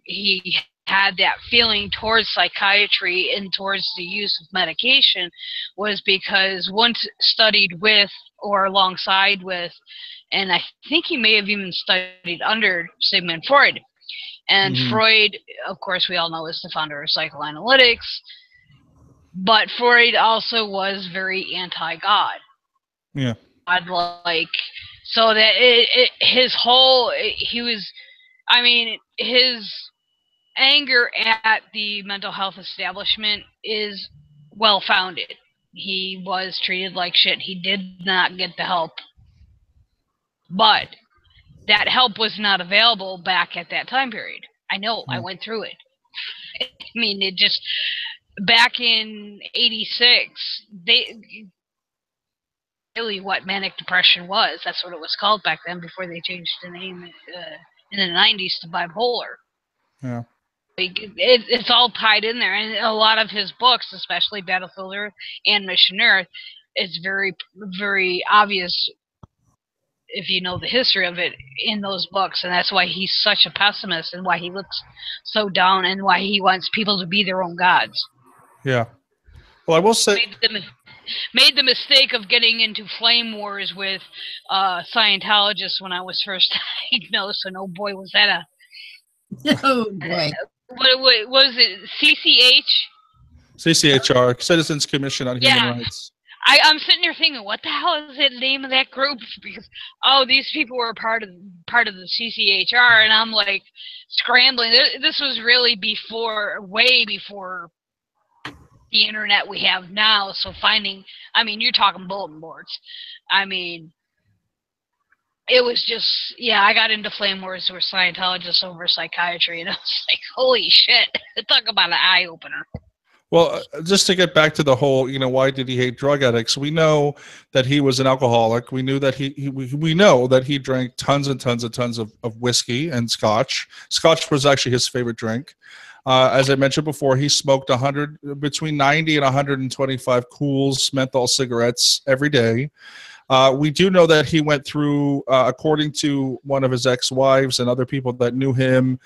B: he had that feeling towards psychiatry and towards the use of medication was because Wundt studied with or alongside with, and I think he may have even studied under Sigmund Freud. And Freud, of course, we all know, is the founder of psychoanalytics. But Freud also was very anti-God.
D: Yeah.
B: God-like. So that his anger at the mental health establishment is well-founded. He was treated like shit. He did not get the help. But that help was not available back at that time period. I know, I went through it. I mean, it just, back in 86, really what manic depression was. That's what it was called back then, before they changed the name in the 90s to bipolar.
D: Yeah.
B: It's all tied in there, and a lot of his books, especially Battlefield Earth and Mission Earth, it's very, very obvious if you know the history of it in those books, and that's why he's such a pessimist, and why he looks so down, and why he wants people to be their own gods.
D: Yeah. Well, I will say,
B: made the mistake of getting into flame wars with Scientologists when I was first diagnosed, and oh boy, was that a...
A: Oh boy.
B: What was it? CCH?
D: CCHR, Citizens Commission on Human Rights.
B: I'm sitting there thinking, what the hell is the name of that group? Because these people were part of the CCHR, and I'm like scrambling. This was really way before the internet we have now. So finding, I mean, you're talking bulletin boards. I mean, it was just, yeah, I got into flame wars with Scientologists over psychiatry, and I was like, holy shit! Talk about an eye opener.
D: Well, just to get back to the whole, why did he hate drug addicts? We know that he was an alcoholic. We knew that we know that he drank tons and tons and tons of whiskey and scotch. Scotch was actually his favorite drink. As I mentioned before, he smoked between 90 and 125 Cools menthol cigarettes every day. We do know that he went through, according to one of his ex-wives and other people that knew him,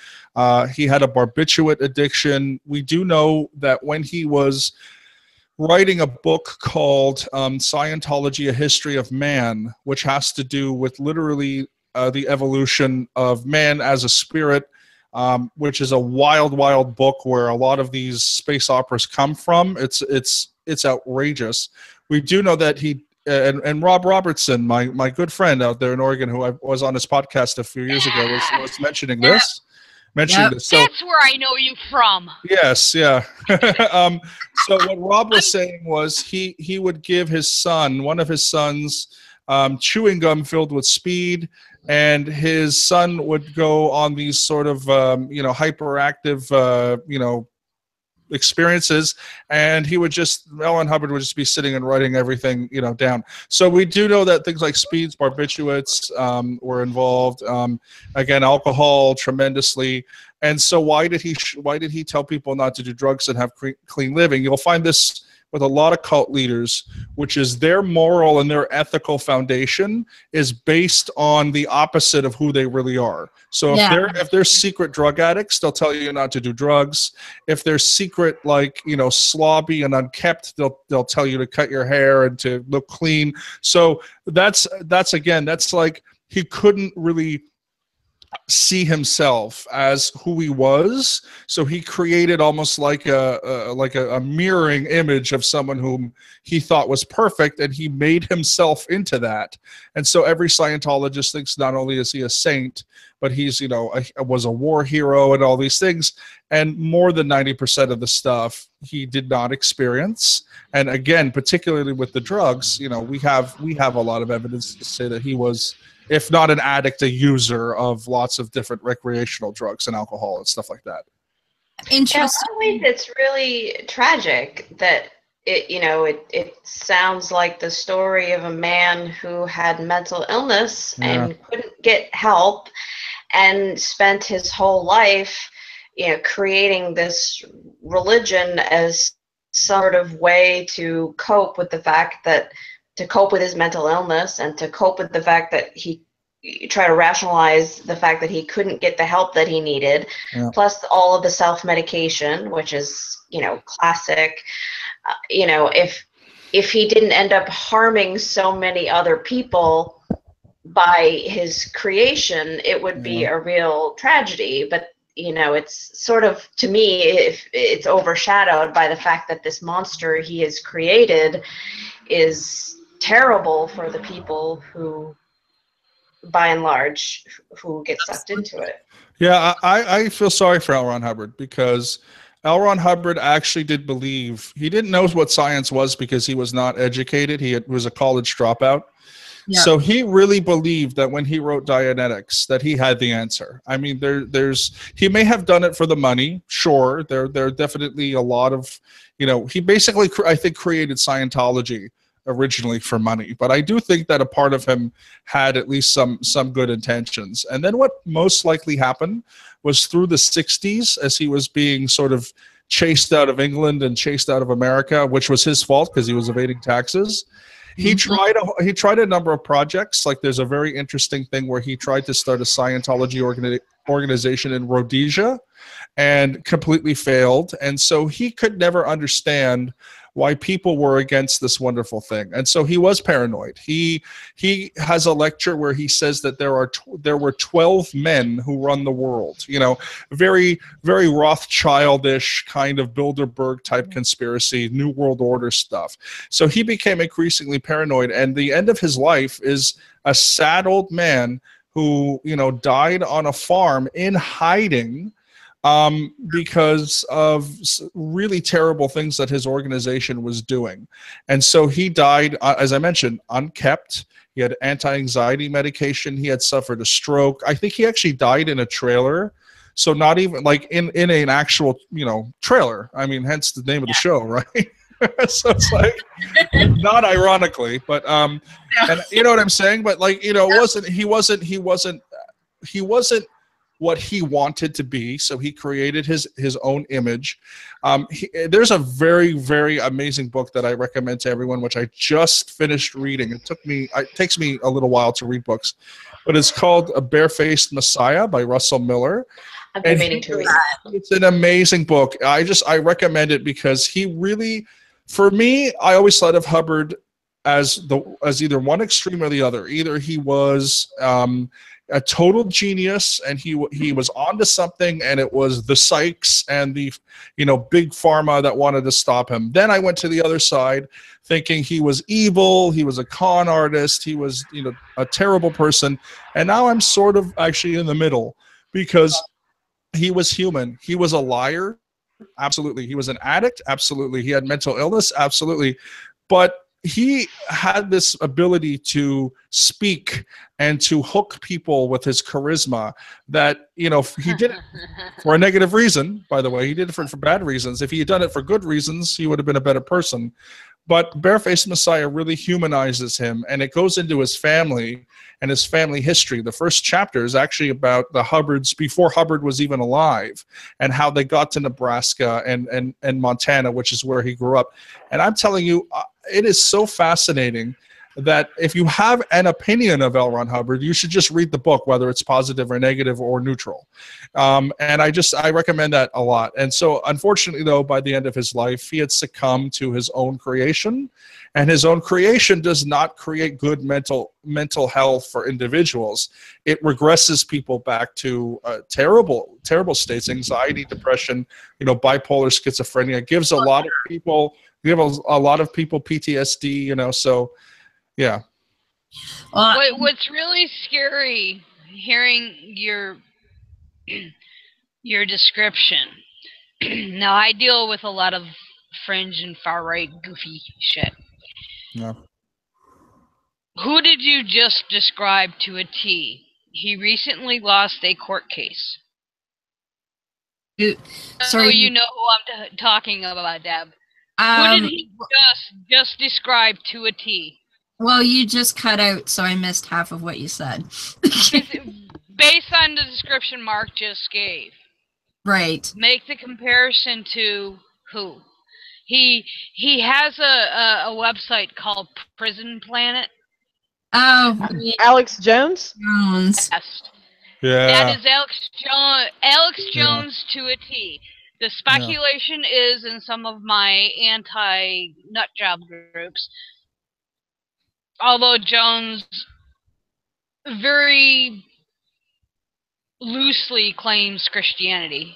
D: he had a barbiturate addiction. We do know that when he was writing a book called Scientology, A History of Man, which has to do with literally the evolution of man as a spirit, which is a wild, wild book where a lot of these space operas come from. It's outrageous. We do know that he and Rob Robertson, my good friend out there in Oregon, who I was on his podcast a few years ago, was mentioning this. So,
B: that's where I know you from.
D: Yes, yeah. So what Rob was saying was he would give one of his sons, chewing gum filled with speed, and his son would go on these sort of hyperactive experiences, and L. Ron Hubbard would just be sitting and writing everything down. So we do know that things like speeds, barbiturates were involved. Again, alcohol tremendously. And so why did he tell people not to do drugs and have clean living? You'll find this with a lot of cult leaders, which is their moral and their ethical foundation is based on the opposite of who they really are. So if they're secret drug addicts, they'll tell you not to do drugs. If they're secret, slobby and unkept, they'll tell you to cut your hair and to look clean. So that's like he couldn't really see himself as who he was, so he created almost like a mirroring image of someone whom he thought was perfect, and he made himself into that. And so every Scientologist thinks not only is he a saint, but he's was a war hero and all these things. And more than 90% of the stuff he did not experience. And again, particularly with the drugs, we have a lot of evidence to say that he was, if not an addict, a user of lots of different recreational drugs and alcohol and stuff like that.
A: Interesting.
E: In a way, it's really tragic that it sounds like the story of a man who had mental illness and couldn't get help, and spent his whole life, creating this religion as sort of way to cope with the fact that. To cope with his mental illness, and to cope with the fact that he try to rationalize the fact that he couldn't get the help that he needed, plus all of the self-medication, which is, classic. If he didn't end up harming so many other people by his creation, it would be a real tragedy. But it's sort of, to me, it's overshadowed by the fact that this monster he has created is terrible for the people who, by and large, who get sucked into it.
D: Yeah, I feel sorry for L. Ron Hubbard, because L. Ron Hubbard actually did believe, he didn't know what science was because he was not educated. He was a college dropout. Yeah. So he really believed that when he wrote Dianetics that he had the answer. I mean, he may have done it for the money. Sure, there are definitely a lot of, he basically, I think, created Scientology originally for money, but I do think that a part of him had at least some good intentions. And then what most likely happened was through the 60s, as he was being sort of chased out of England and chased out of America, which was his fault because he was evading taxes. He tried a number of projects. Like, there's a very interesting thing where he tried to start a Scientology organization in Rhodesia and completely failed. And so he could never understand why people were against this wonderful thing. And so he was paranoid. He has a lecture where he says that there were 12 men who run the world. You know, very, very Rothschildish kind of Bilderberg type conspiracy, New World Order stuff. So he became increasingly paranoid, and the end of his life is a sad old man who, you know, died on a farm in hiding because of really terrible things that his organization was doing. And so he died, as I mentioned, unkept. He had anti-anxiety medication. He had suffered a stroke. I think he actually died in a trailer. So not even like in an actual, you know, trailer. I mean, hence the name of the show, right? So it's like, not ironically, but and you know what I'm saying? But like, you know, he wasn't what he wanted to be, so he created his own image. There's a very, very amazing book that I recommend to everyone, which I just finished reading. It takes me a little while to read books, but it's called A Barefaced Messiah by Russell Miller.
E: I've been meaning to read that.
D: It's an amazing book. I recommend it because he really, for me, I always thought of Hubbard as either one extreme or the other. Either he was a total genius and he was onto something, and it was the psychs and the, you know, big pharma that wanted to stop him. Then I went to the other side thinking he was evil, he was a con artist, he was, you know, a terrible person. And now I'm sort of actually in the middle, because he was human. He was a liar, absolutely. He was an addict, absolutely. He had mental illness, absolutely. But he had this ability to speak and to hook people with his charisma that, you know, he did it for a negative reason, by the way. He did it for bad reasons. If he had done it for good reasons, he would have been a better person. But Barefaced Messiah really humanizes him, and it goes into his family and his family history. The first chapter is actually about the Hubbards before Hubbard was even alive, and how they got to Nebraska and Montana, which is where he grew up. And I'm telling you, it is so fascinating that if you have an opinion of L. Ron Hubbard, you should just read the book, whether it's positive or negative or neutral. And I recommend that a lot. And so unfortunately, though, by the end of his life, he had succumbed to his own creation, and his own creation does not create good mental health for individuals. It regresses people back to terrible states, anxiety, depression, you know, bipolar schizophrenia. It gives a lot of people PTSD, you know, so yeah.
B: What's really scary, hearing your description. Now, I deal with a lot of fringe and far-right goofy shit.
D: Yeah.
B: Who did you just describe to a T? He recently lost a court case. So you know who I'm talking about, Deb. Who did he just describe to a T?
A: Well, you just cut out, so I missed half of what you said.
B: Based on the description Mark just gave.
A: Right.
B: Make the comparison to who? He has a website called Prison Planet.
A: Oh,
C: Alex Jones?
A: Jones.
B: Yes.
D: Yeah.
B: That is Alex Jones to a T. The speculation is in some of my anti-nut job groups, although Jones very loosely claims Christianity.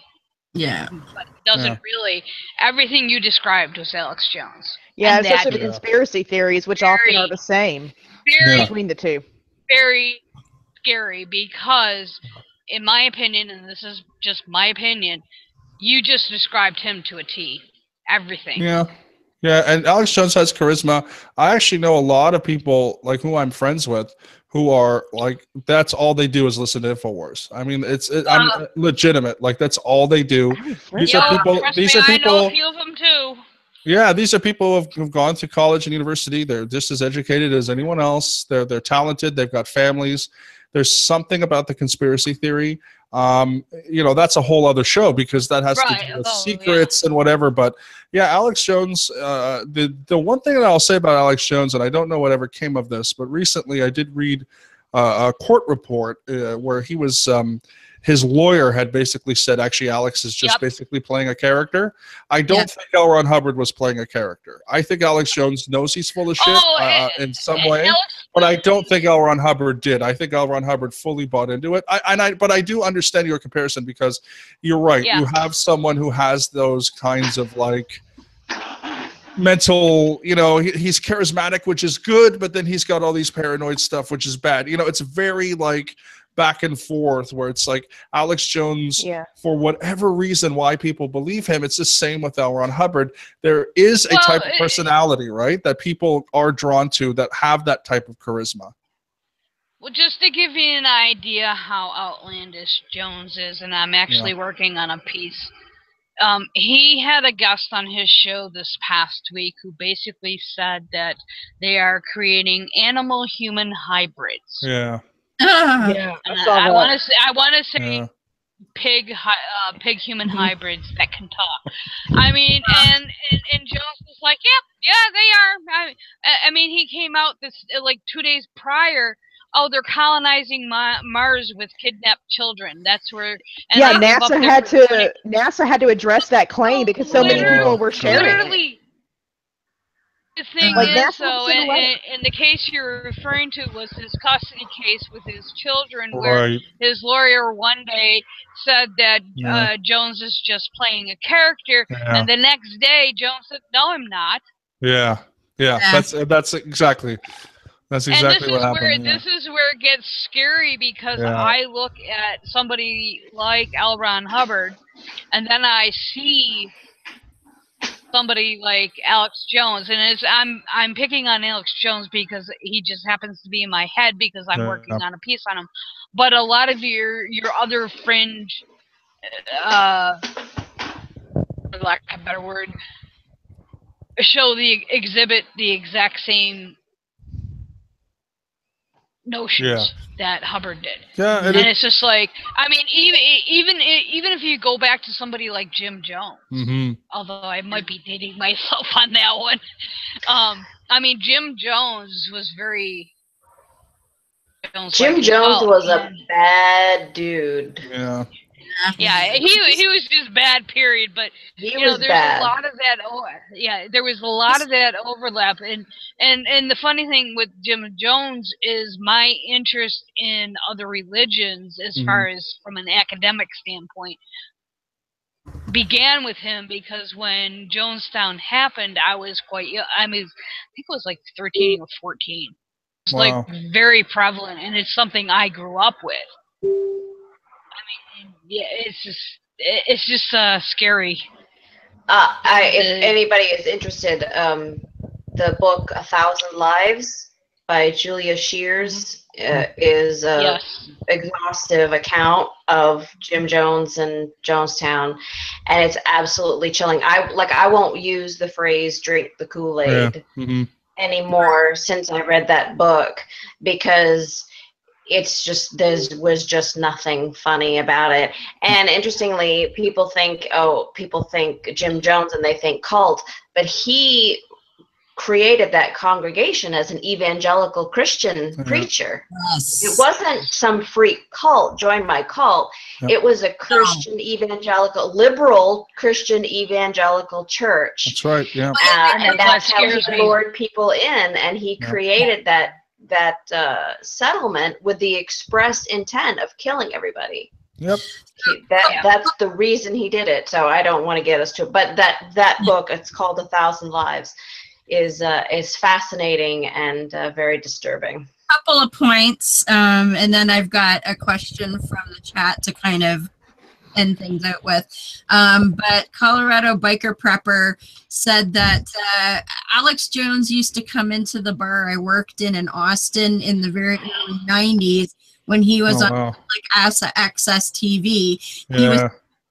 A: Yeah.
B: But doesn't really. Everything you described was Alex Jones.
C: Yeah, especially the conspiracy theories, which often are the same between the two.
B: Very scary, because, in my opinion, and this is just my opinion, you just described him to a T. Everything.
D: Yeah. Yeah, and Alex Jones has charisma. I actually know a lot of people, like, who I'm friends with, who are like, that's all they do is listen to InfoWars. I mean, I'm legitimate. Like, that's all they do. These are people.
B: I know a few of them too.
D: Yeah, these are people who've gone to college and university. They're just as educated as anyone else. They're talented. They've got families. There's something about the conspiracy theory. You know, that's a whole other show, because that has to do with secrets and whatever. But yeah, Alex Jones, the one thing that I'll say about Alex Jones, and I don't know whatever came of this, but recently I did read a court report where he was his lawyer had basically said, actually, Alex is just basically playing a character. I don't think L. Ron Hubbard was playing a character. I think Alex Jones knows he's full of shit in some way, but I don't think L. Ron Hubbard did. I think L. Ron Hubbard fully bought into it. But I do understand your comparison, because you're right. You have someone who has those kinds of like mental, you know, he's charismatic, which is good, but then he's got all these paranoid stuff, which is bad. You know, it's very like back and forth, where it's like Alex Jones, for whatever reason why people believe him, it's the same with L. Ron Hubbard. There is a type of personality, right, that people are drawn to, that have that type of charisma.
B: Well, just to give you an idea how outlandish Jones is, and I'm actually working on a piece. He had a guest on his show this past week who basically said that they are creating animal-human hybrids.
C: Yeah.
B: And I want to say pig-human hybrids that can talk. I mean, and Jones was like, yeah, they are. I mean, he came out this like 2 days prior. Oh, they're colonizing Mars with kidnapped children. That's where. And
C: NASA had to address that claim because so many people were sharing it.
B: The thing is, though, and the case you're referring to was his custody case with his children, where his lawyer one day said that Jones is just playing a character, and the next day Jones said, "No, I'm not."
D: That's exactly. That's exactly what happened.
B: This is where it gets scary, because I look at somebody like L. Ron Hubbard, and then I see somebody like Alex Jones, and I'm picking on Alex Jones because he just happens to be in my head because I'm working on a piece on him. But a lot of your other fringe, for lack of a better word, exhibit the exact same notions that Hubbard did. And it's just like, I mean, even if you go back to somebody like Jim Jones, although I might be dating myself on that one, I mean, Jim Jones was very
E: Jim Jones was a bad dude.
B: Yeah, he was just bad, period. But there's a lot of that. There was a lot of that overlap, and the funny thing with Jim Jones is my interest in other religions, as far as from an academic standpoint, began with him because when Jonestown happened, I was quite young. I mean, I think it was like 13 or 14. It's like very prevalent, and it's something I grew up with. Yeah, it's just scary.
E: If anybody is interested, the book 1,000 Lives by Julia Shears is an exhaustive account of Jim Jones and Jonestown, and it's absolutely chilling. I won't use the phrase "drink the Kool-Aid" anymore since I read that book, because it's just, there was just nothing funny about it. And interestingly, people think Jim Jones and they think cult, but he created that congregation as an evangelical Christian preacher. It wasn't some freak cult, join my cult. It was a Christian evangelical, liberal Christian evangelical church.
D: That's right,
E: and that's how he lured people in, and he created that settlement with the express intent of killing everybody. That's the reason he did it. So I don't want to get us to it, but that book, it's called 1,000 Lives, is fascinating and very disturbing.
A: Couple of points, and then I've got a question from the chat to kind of end things out with. But Colorado Biker Prepper said that Alex Jones used to come into the bar I worked in Austin in the very early 90s when he was on like Access TV.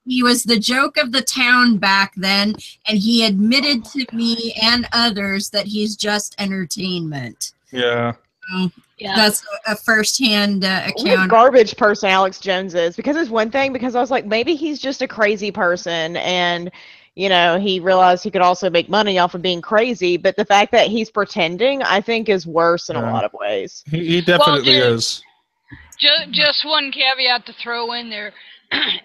A: He was the joke of the town back then, and he admitted to me and others that he's just entertainment. That's a first-hand account.
C: What a garbage person Alex Jones is. Because it's one thing, because I was like, maybe he's just a crazy person, and he realized he could also make money off of being crazy. But the fact that he's pretending, I think, is worse in a lot of ways.
D: He definitely is.
B: Just one caveat to throw in there.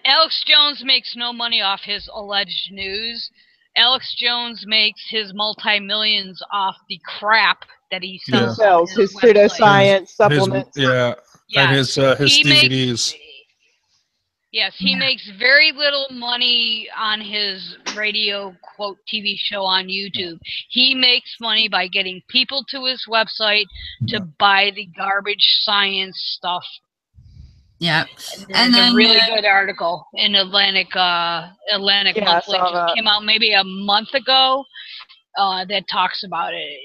B: Alex Jones makes no money off his alleged news. Alex Jones makes his multi-millions off the crap that he sells.
C: He sells his pseudoscience supplements.
D: And his DVDs.
B: Yes, he makes very little money on his radio quote TV show on YouTube. He makes money by getting people to his website to buy the garbage science stuff.
A: Yeah,
B: and then a really good article in Atlantic Monthly just came out maybe a month ago that talks about it.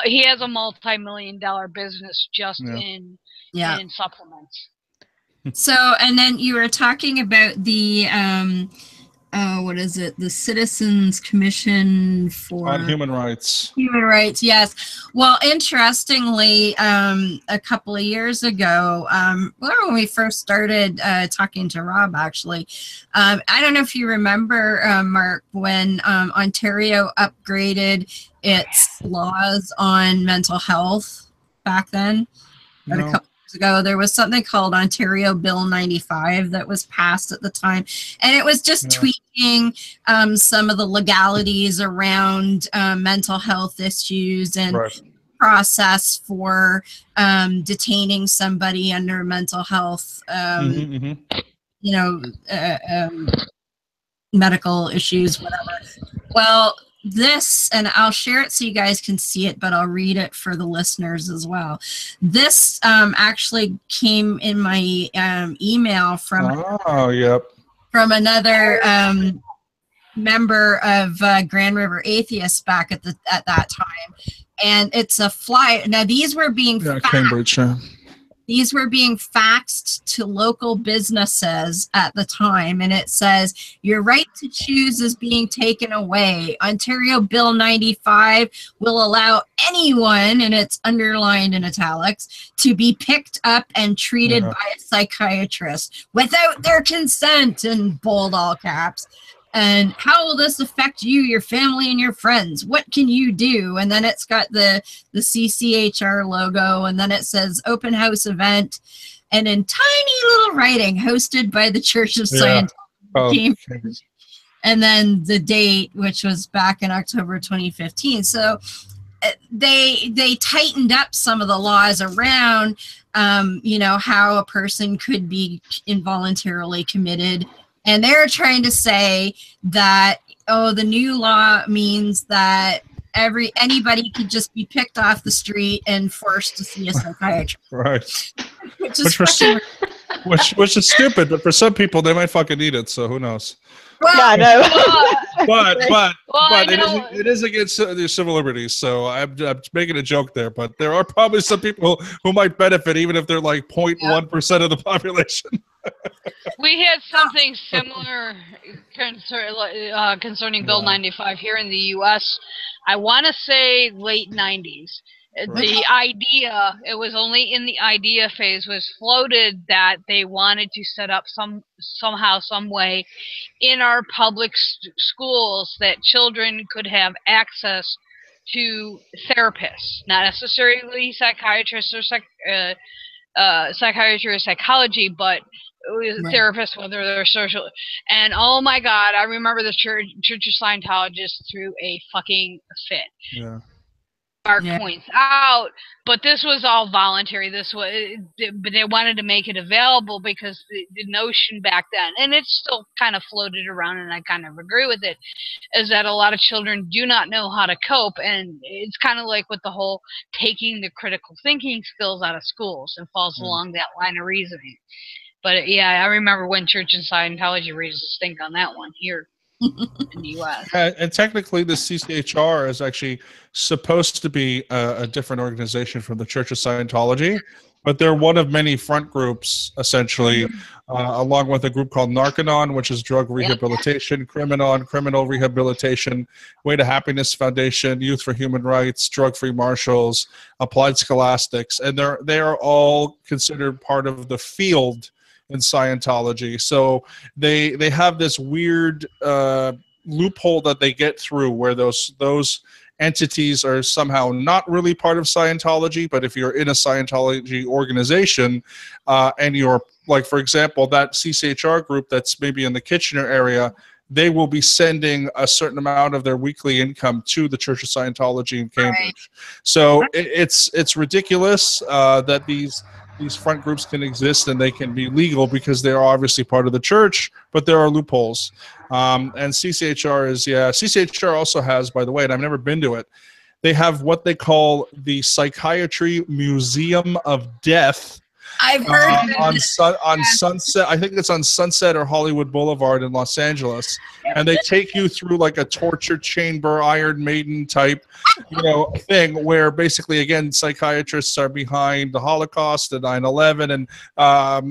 B: He has a multi-million-dollar business just in supplements.
A: So, and then you were talking about the what is it? The Citizens Commission
D: on Human Rights.
A: Human Rights, yes. Well, interestingly, a couple of years ago, when we first started talking to Rob, actually, I don't know if you remember, Mark, when Ontario upgraded its laws on mental health back then.
D: No.
A: A couple years ago, there was something called Ontario Bill 95 that was passed at the time, and it was just tweaking some of the legalities around mental health issues and process for detaining somebody under mental health, you know, medical issues, whatever. Well, this, and I'll share it so you guys can see it, but I'll read it for the listeners as well. This actually came in my email from from another member of Grand River Atheists back at that time, and it's a flyer. Now these were being
D: Cambridge.
A: These were being faxed to local businesses at the time, and it says, your right to choose is being taken away. Ontario Bill 95 will allow anyone, and it's underlined in italics, to be picked up and treated by a psychiatrist without their consent, in bold all caps. And how will this affect you, your family, and your friends? What can you do? And then it's got the CCHR logo, and then it says open house event, and in tiny little writing, hosted by the Church of Scientology. And then the date, which was back in October 2015. So they tightened up some of the laws around, you know, how a person could be involuntarily committed. And they're trying to say that, oh, the new law means that anybody could just be picked off the street and forced to see a psychiatrist.
D: Right.
A: Which
D: is stupid, but for some people they might fucking need it, so who knows.
A: Well,
C: yeah, I know.
D: but it is against the civil liberties, so I'm making a joke there, but there are probably some people who might benefit, even if they're like 0.1% of the population.
B: We had something similar concerning Bill 95 here in the U.S. I want to say late 90s. The idea, it was only in the idea phase, was floated that they wanted to set up somehow, some way in our public schools that children could have access to therapists, not necessarily psychiatrists or psychiatry or psychology, but therapists, whether they're social. And oh my God, I remember the Church of Scientologists threw a fucking fit.
D: Yeah.
B: Mark points out, but this was all voluntary. But they wanted to make it available because the notion back then, and it's still kind of floated around, and I kind of agree with it, is that a lot of children do not know how to cope, and it's kind of like with the whole taking the critical thinking skills out of schools, and falls along that line of reasoning. But yeah, I remember when Church and Scientology raised a stink on that one here in the U.S.
D: And technically, the CCHR is actually supposed to be a different organization from the Church of Scientology, but they're one of many front groups, essentially, along with a group called Narcanon, which is drug rehabilitation, Criminon, criminal rehabilitation, Way to Happiness Foundation, Youth for Human Rights, Drug-Free Marshals, Applied Scholastics, and they are all considered part of the field in Scientology. So they have this weird loophole that they get through where those entities are somehow not really part of Scientology, but if you're in a Scientology organization and you're, like, for example, that CCHR group that's maybe in the Kitchener area, they will be sending a certain amount of their weekly income to the Church of Scientology in Cambridge. Right. So it's ridiculous that these front groups can exist and they can be legal because they are obviously part of the church, but there are loopholes. And CCHR is, CCHR also has, by the way, and I've never been to it, they have what they call the Psychiatry Museum of Death.
A: I've heard
D: on Sunset. I think it's on Sunset or Hollywood Boulevard in Los Angeles, and they take you through like a torture chamber, Iron Maiden type, thing where basically, again, psychiatrists are behind the Holocaust and 9/11 and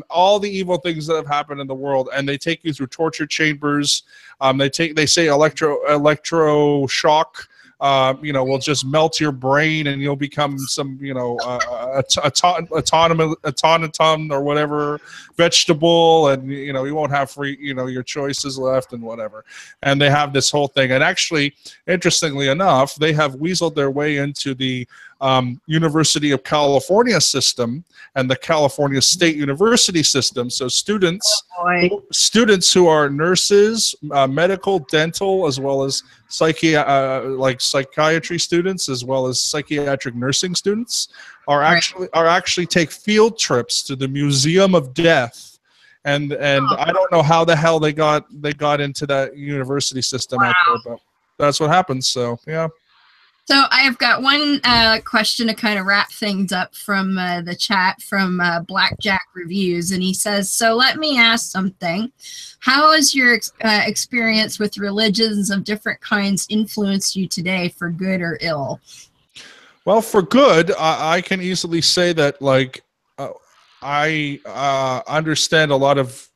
D: all the evil things that have happened in the world, and they take you through torture chambers. They say electroshock. Will just melt your brain and you'll become some, automaton or whatever, vegetable, and, you won't have free, your choices left and whatever. And they have this whole thing. And actually, interestingly enough, they have weaseled their way into the University of California system and the California State University system. So students who are nurses, medical, dental, as well as psychiatry students, as well as psychiatric nursing students, are actually take field trips to the Museum of Death. And I don't know how the hell they got into that university system out there, but that's what happens. So yeah.
A: So I've got one question to kind of wrap things up from the chat from Blackjack Reviews, and he says, so let me ask something. How has your experience with religions of different kinds influenced you today, for good or ill?
D: Well, for good, I can easily say that, like, I understand a lot of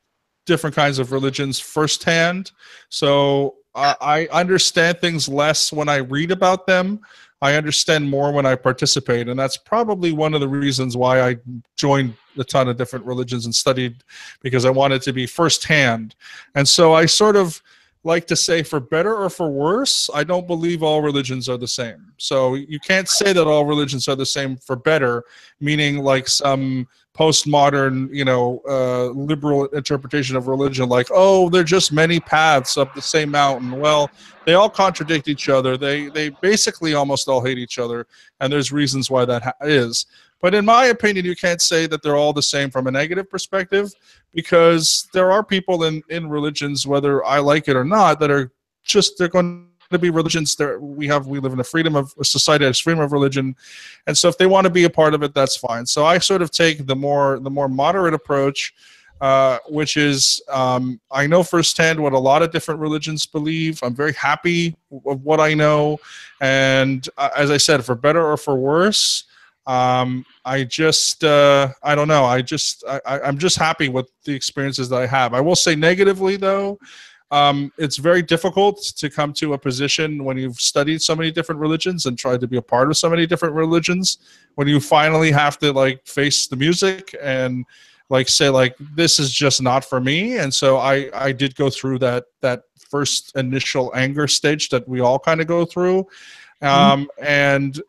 D: different kinds of religions firsthand. So I understand things less when I read about them. I understand more when I participate, and that's probably one of the reasons why I joined a ton of different religions and studied, because I wanted to be firsthand. And so I sort of like to say, for better or for worse, I don't believe all religions are the same. So you can't say that all religions are the same for better, meaning like some postmodern, liberal interpretation of religion, like, oh, they're just many paths up the same mountain. Well, they all contradict each other. They basically almost all hate each other, and there's reasons why that is. But in my opinion, you can't say that they're all the same from a negative perspective, because there are people in religions, whether I like it or not, that are just, they're going to be religions. We live in a society that has freedom of religion, and so if they want to be a part of it, that's fine. So I sort of take the more moderate approach, which is I know firsthand what a lot of different religions believe. I'm very happy with what I know, and as I said, for better or for worse, I just I don't know. I'm just happy with the experiences that I have. I will say negatively though, it's very difficult to come to a position when you've studied so many different religions and tried to be a part of so many different religions, when you finally have to like face the music and like say like, this is just not for me. And so I did go through that first initial anger stage that we all kind of go through, and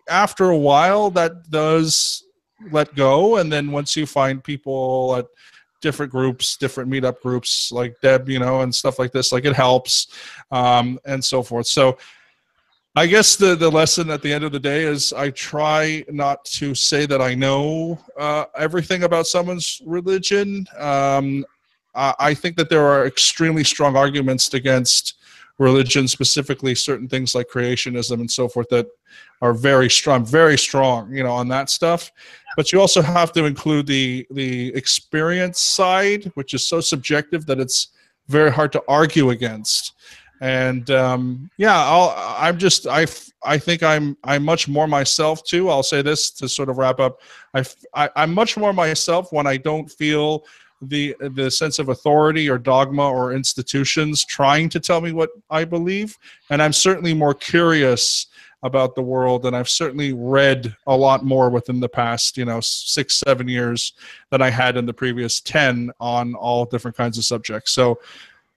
D: after a while that does let go, and then once you find people at different groups, different meetup groups like Deb, and stuff like this, like, it helps, and so forth. So I guess the lesson at the end of the day is I try not to say that I know everything about someone's religion. I think that there are extremely strong arguments against religion, specifically certain things like creationism and so forth, that are very strong, on that stuff. But you also have to include the experience side, which is so subjective that it's very hard to argue against. And I think I'm much more myself too. I'll say this to sort of wrap up. I'm much more myself when I don't feel the sense of authority or dogma or institutions trying to tell me what I believe. And I'm certainly more curious about the world, and I've certainly read a lot more within the past 6-7 years than I had in the previous 10 on all different kinds of subjects. So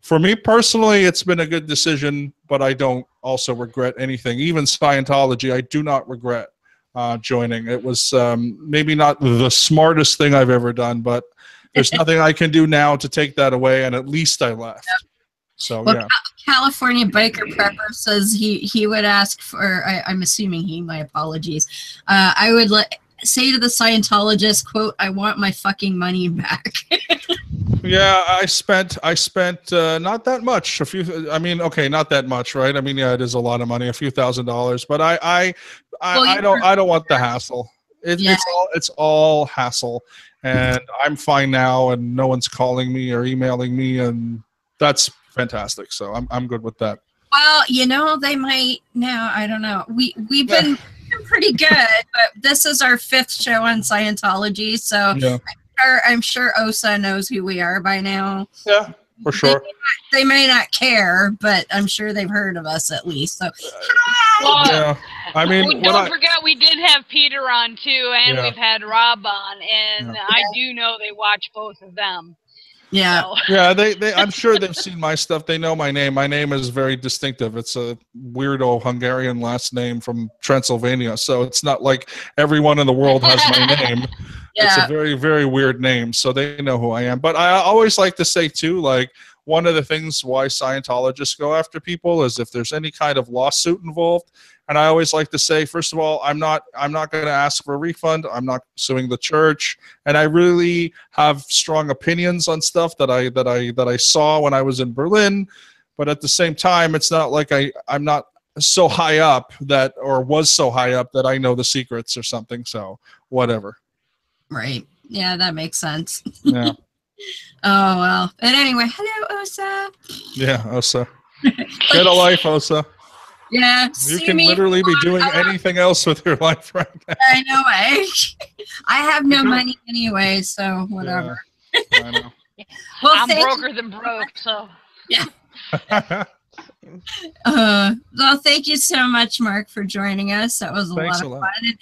D: For me personally, it's been a good decision, but I don't also regret anything. Even Scientology, I do not regret joining. It was maybe not the smartest thing I've ever done, but there's nothing I can do now to take that away, and at least I left. Yep. So, well, yeah.
A: California Biker Prepper says he would ask for, I'm assuming my apologies, I would say to the Scientologist, quote, "I want my fucking money back."
D: Yeah, I spent not that much. Okay, not that much, right? I mean, yeah, it is a lot of money, a few $1,000s, but I don't want the hassle. It's all hassle, and I'm fine now, and no one's calling me or emailing me, and that's fantastic. So I'm good with that.
A: Well, they might now. I don't know. We've been pretty good, but this is our 5th show on Scientology, so yeah. I'm sure OSA knows who we are by now.
D: Yeah, for sure.
A: They may not care, but I'm sure they've heard of us at least. So,
D: yeah. I mean,
B: don't forget we did have Peter on too, and we've had Rob on, and I do know they watch both of them.
A: Yeah.
B: So.
D: Yeah, they I'm sure they've seen my stuff. They know my name. My name is very distinctive. It's a weirdo Hungarian last name from Transylvania. So it's not like everyone in the world has my name. Yeah. It's a very, very weird name. So they know who I am. But I always like to say too, like, one of the things why Scientologists go after people is if there's any kind of lawsuit involved. And I always like to say, first of all, I'm not going to ask for a refund. I'm not suing the church, and I really have strong opinions on stuff that I saw when I was in Berlin. But at the same time, it's not like I'm not so high up was so high up that I know the secrets or something. So whatever.
A: Right. Yeah, that makes sense.
D: Yeah.
A: Oh well. But anyway, hello, Osa.
D: Yeah, Osa. Get a life, Osa.
A: Yeah,
D: you can literally be doing anything else with your life right now.
A: I know, I have no money anyway, so whatever.
D: Yeah, I know.
B: Well, I'm broker than broke, so
A: yeah. Well, thank you so much, Mark, for joining us. That was a lot of fun. And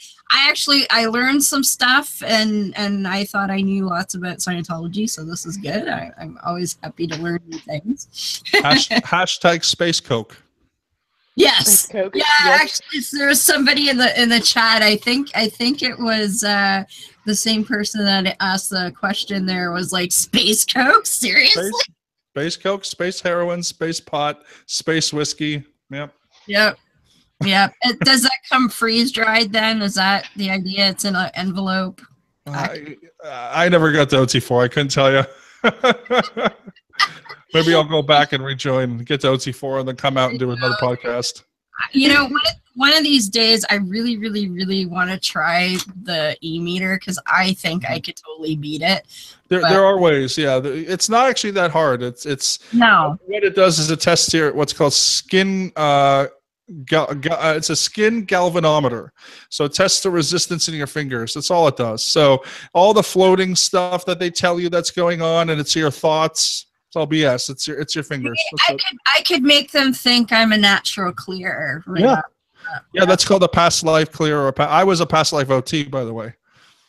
A: I learned some stuff, and I thought I knew lots about Scientology, so this is good. I'm always happy to learn new things.
D: Hashtag Space Coke.
A: Yes. Yeah, yes. Actually, there was somebody in the chat. I think it was the same person that asked the question. There was like Space Coke. Seriously?
D: Space Coke, space heroin, space pot, space whiskey. Yep.
A: Yep. Yep. Does that come freeze dried then? Is that the idea? It's in an envelope.
D: I never got to OT4. I couldn't tell you. Maybe I'll go back and rejoin, get to OT4, and then come out and do another podcast.
A: One of these days, I really, really, really want to try the e-meter because I think I could totally beat it.
D: There are ways, yeah. It's not actually that hard. It's
A: no.
D: What it does is it tests your what's called skin. It's a skin galvanometer, so it tests the resistance in your fingers. That's all it does. So all the floating stuff that they tell you that's going on, and it's your thoughts. It's all BS. It's your fingers.
A: I could make them think I'm a natural clearer. Right
D: yeah. Yeah, that's called a past life clear. I was a past life OT, by the way.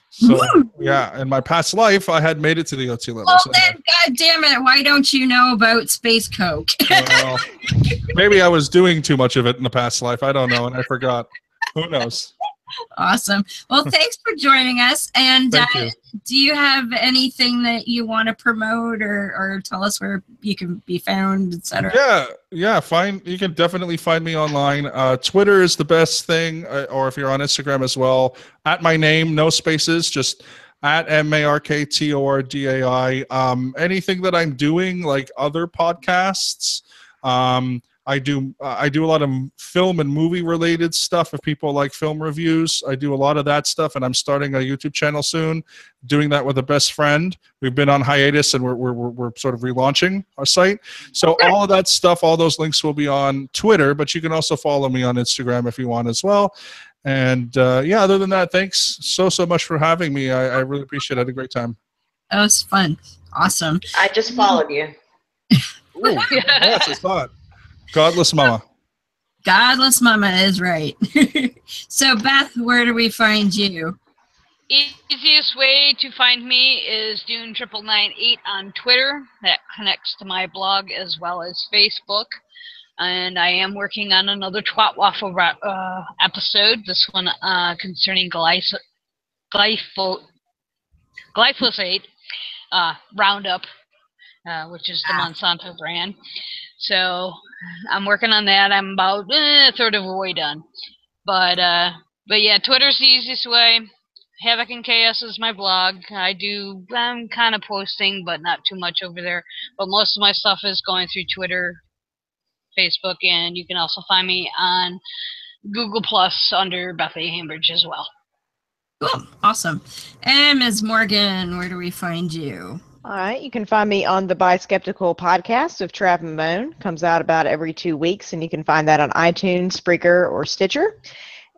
D: So yeah, in my past life, I had made it to the OT level.
A: Well, then, God damn it, why don't you know about Space Coke?
D: Well, maybe I was doing too much of it in the past life. I don't know, and I forgot. Who knows?
A: Awesome. Well, thanks for joining us. And do you have anything that you want to promote or tell us where you can be found, etc.?
D: Yeah. Fine. You can definitely find me online. Twitter is the best thing, or if you're on Instagram as well, at my name, no spaces, just at MarkTordai. Anything that I'm doing, like other podcasts. I do a lot of film and movie related stuff. If people like film reviews, I do a lot of that stuff, and I'm starting a YouTube channel soon, doing that with a best friend. We've been on hiatus, and we're sort of relaunching our site. So all of that stuff, all those links will be on Twitter, but you can also follow me on Instagram if you want as well. And yeah, other than that, thanks so much for having me. I really appreciate it. I had a great time.
A: That was fun. Awesome.
E: I just followed you.
D: Ooh, yes, I saw it. Godless Mama.
A: Godless Mama is right. So, Beth, where do we find you?
B: Easiest way to find me is Dune9998 on Twitter. That connects to my blog as well as Facebook. And I am working on another Twat Waffle episode. This one concerning glyphosate Roundup, which is the Monsanto brand. So I'm working on that. I'm about a third of the way done. But yeah, Twitter's the easiest way. Havoc and Chaos is my blog. I'm kind of posting, but not too much over there. But most of my stuff is going through Twitter, Facebook, and you can also find me on Google Plus under Beth A. Hambridge as well.
A: Cool. Awesome. And Ms. Morgan, where do we find you?
C: All right, you can find me on the Bi Skeptical podcast of Trav and Moan. Comes out about every 2 weeks, and you can find that on iTunes, Spreaker, or Stitcher.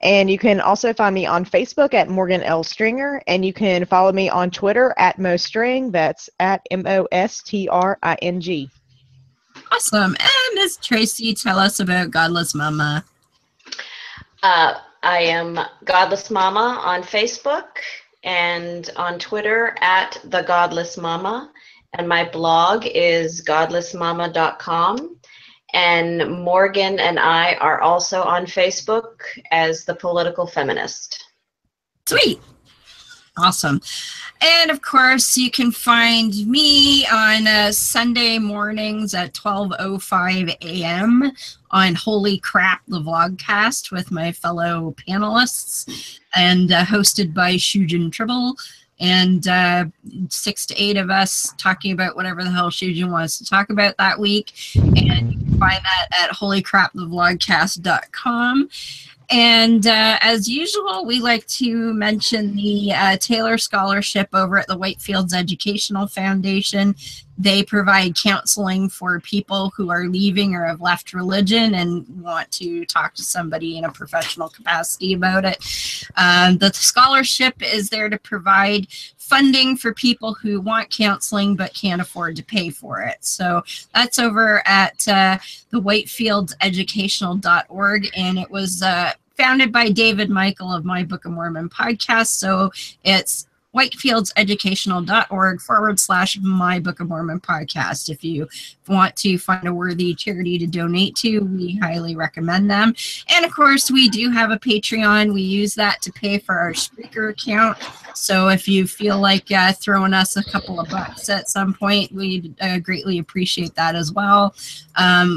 C: And you can also find me on Facebook at Morgan L. Stringer, and you can follow me on Twitter at Mostring. That's at MOSTRING.
A: Awesome. And Ms. Tracy, tell us about Godless Mama.
E: I am Godless Mama on Facebook and on Twitter at The Godless Mama. And my blog is godlessmama.com. And Morgan and I are also on Facebook as The Political Feminist.
A: Sweet. Awesome. And of course, you can find me on Sunday mornings at 12:05 a.m. on Holy Crap, the Vlogcast with my fellow panelists, and hosted by Shujin Tribble. And 6 to 8 of us talking about whatever the hell Shujin wants to talk about that week. And you can find that at holycrapthevlogcast.com. And as usual, we like to mention the Taylor Scholarship over at the Whitefields Educational Foundation. They provide counseling for people who are leaving or have left religion and want to talk to somebody in a professional capacity about it. The scholarship is there to provide funding for people who want counseling but can't afford to pay for it. So that's over at the whitefieldseducational.org, and it was founded by David Michael of My Book of Mormon podcast. So it's whitefieldseducational.org/My Book of Mormon podcast. If you want to find a worthy charity to donate to, we highly recommend them. And of course, we do have a Patreon. We use that to pay for our Spreaker account. So if you feel like throwing us a couple of bucks at some point, we'd greatly appreciate that as well.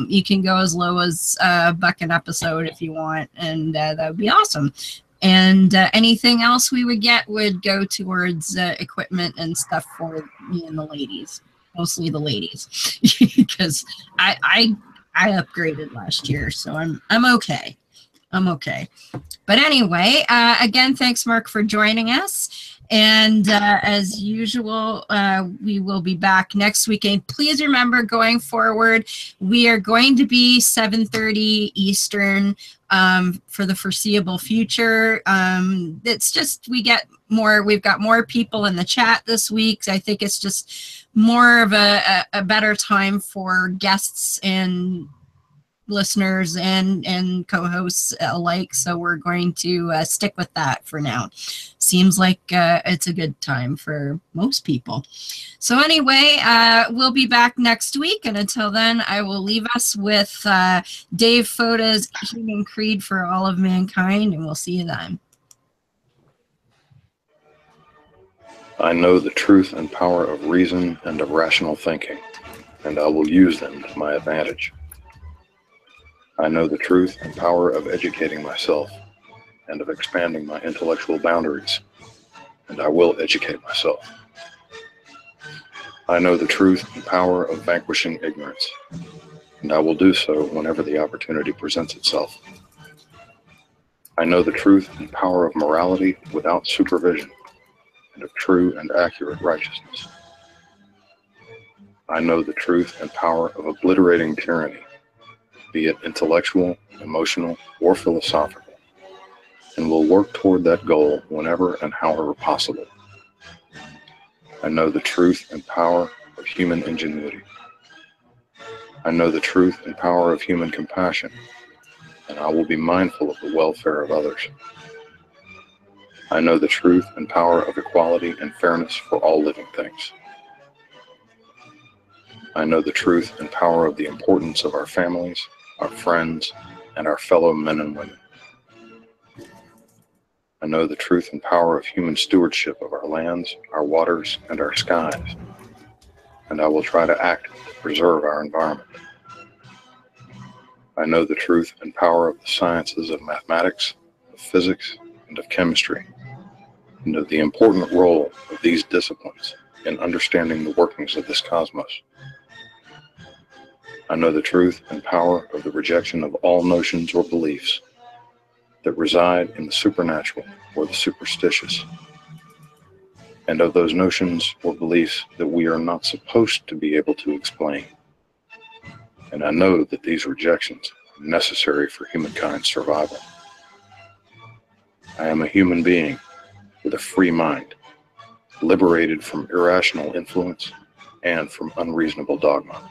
A: You can go as low as $1 an episode if you want, and that would be awesome. And anything else we would get would go towards equipment and stuff for me and the ladies, mostly the ladies, because I upgraded last year, so I'm okay. I'm okay. But anyway, again, thanks, Mark, for joining us. And as usual, we will be back next weekend. Please remember, going forward, we are going to be 7:30 Eastern for the foreseeable future. It's just we've got more people in the chat this week. I think it's just more of a better time for guests and listeners and co-hosts alike, so we're going to stick with that for now. Seems like it's a good time for most people. So anyway, we'll be back next week, and until then, I will leave us with Dave Foda's Human Creed for All of Mankind, and we'll see you then.
F: I know the truth and power of reason and of rational thinking, and I will use them to my advantage. I know the truth and power of educating myself and of expanding my intellectual boundaries, and I will educate myself. I know the truth and power of vanquishing ignorance, and I will do so whenever the opportunity presents itself. I know the truth and power of morality without supervision, and of true and accurate righteousness. I know the truth and power of obliterating tyranny, be it intellectual, emotional, or philosophical, and will work toward that goal whenever and however possible. I know the truth and power of human ingenuity. I know the truth and power of human compassion, and I will be mindful of the welfare of others. I know the truth and power of equality and fairness for all living things. I know the truth and power of the importance of our families, our friends, and our fellow men and women. I know the truth and power of human stewardship of our lands, our waters, and our skies, and I will try to act to preserve our environment. I know the truth and power of the sciences of mathematics, of physics, and of chemistry, and of the important role of these disciplines in understanding the workings of this cosmos. I know the truth and power of the rejection of all notions or beliefs that reside in the supernatural or the superstitious, and of those notions or beliefs that we are not supposed to be able to explain. And I know that these rejections are necessary for humankind's survival. I am a human being with a free mind, liberated from irrational influence and from unreasonable dogma.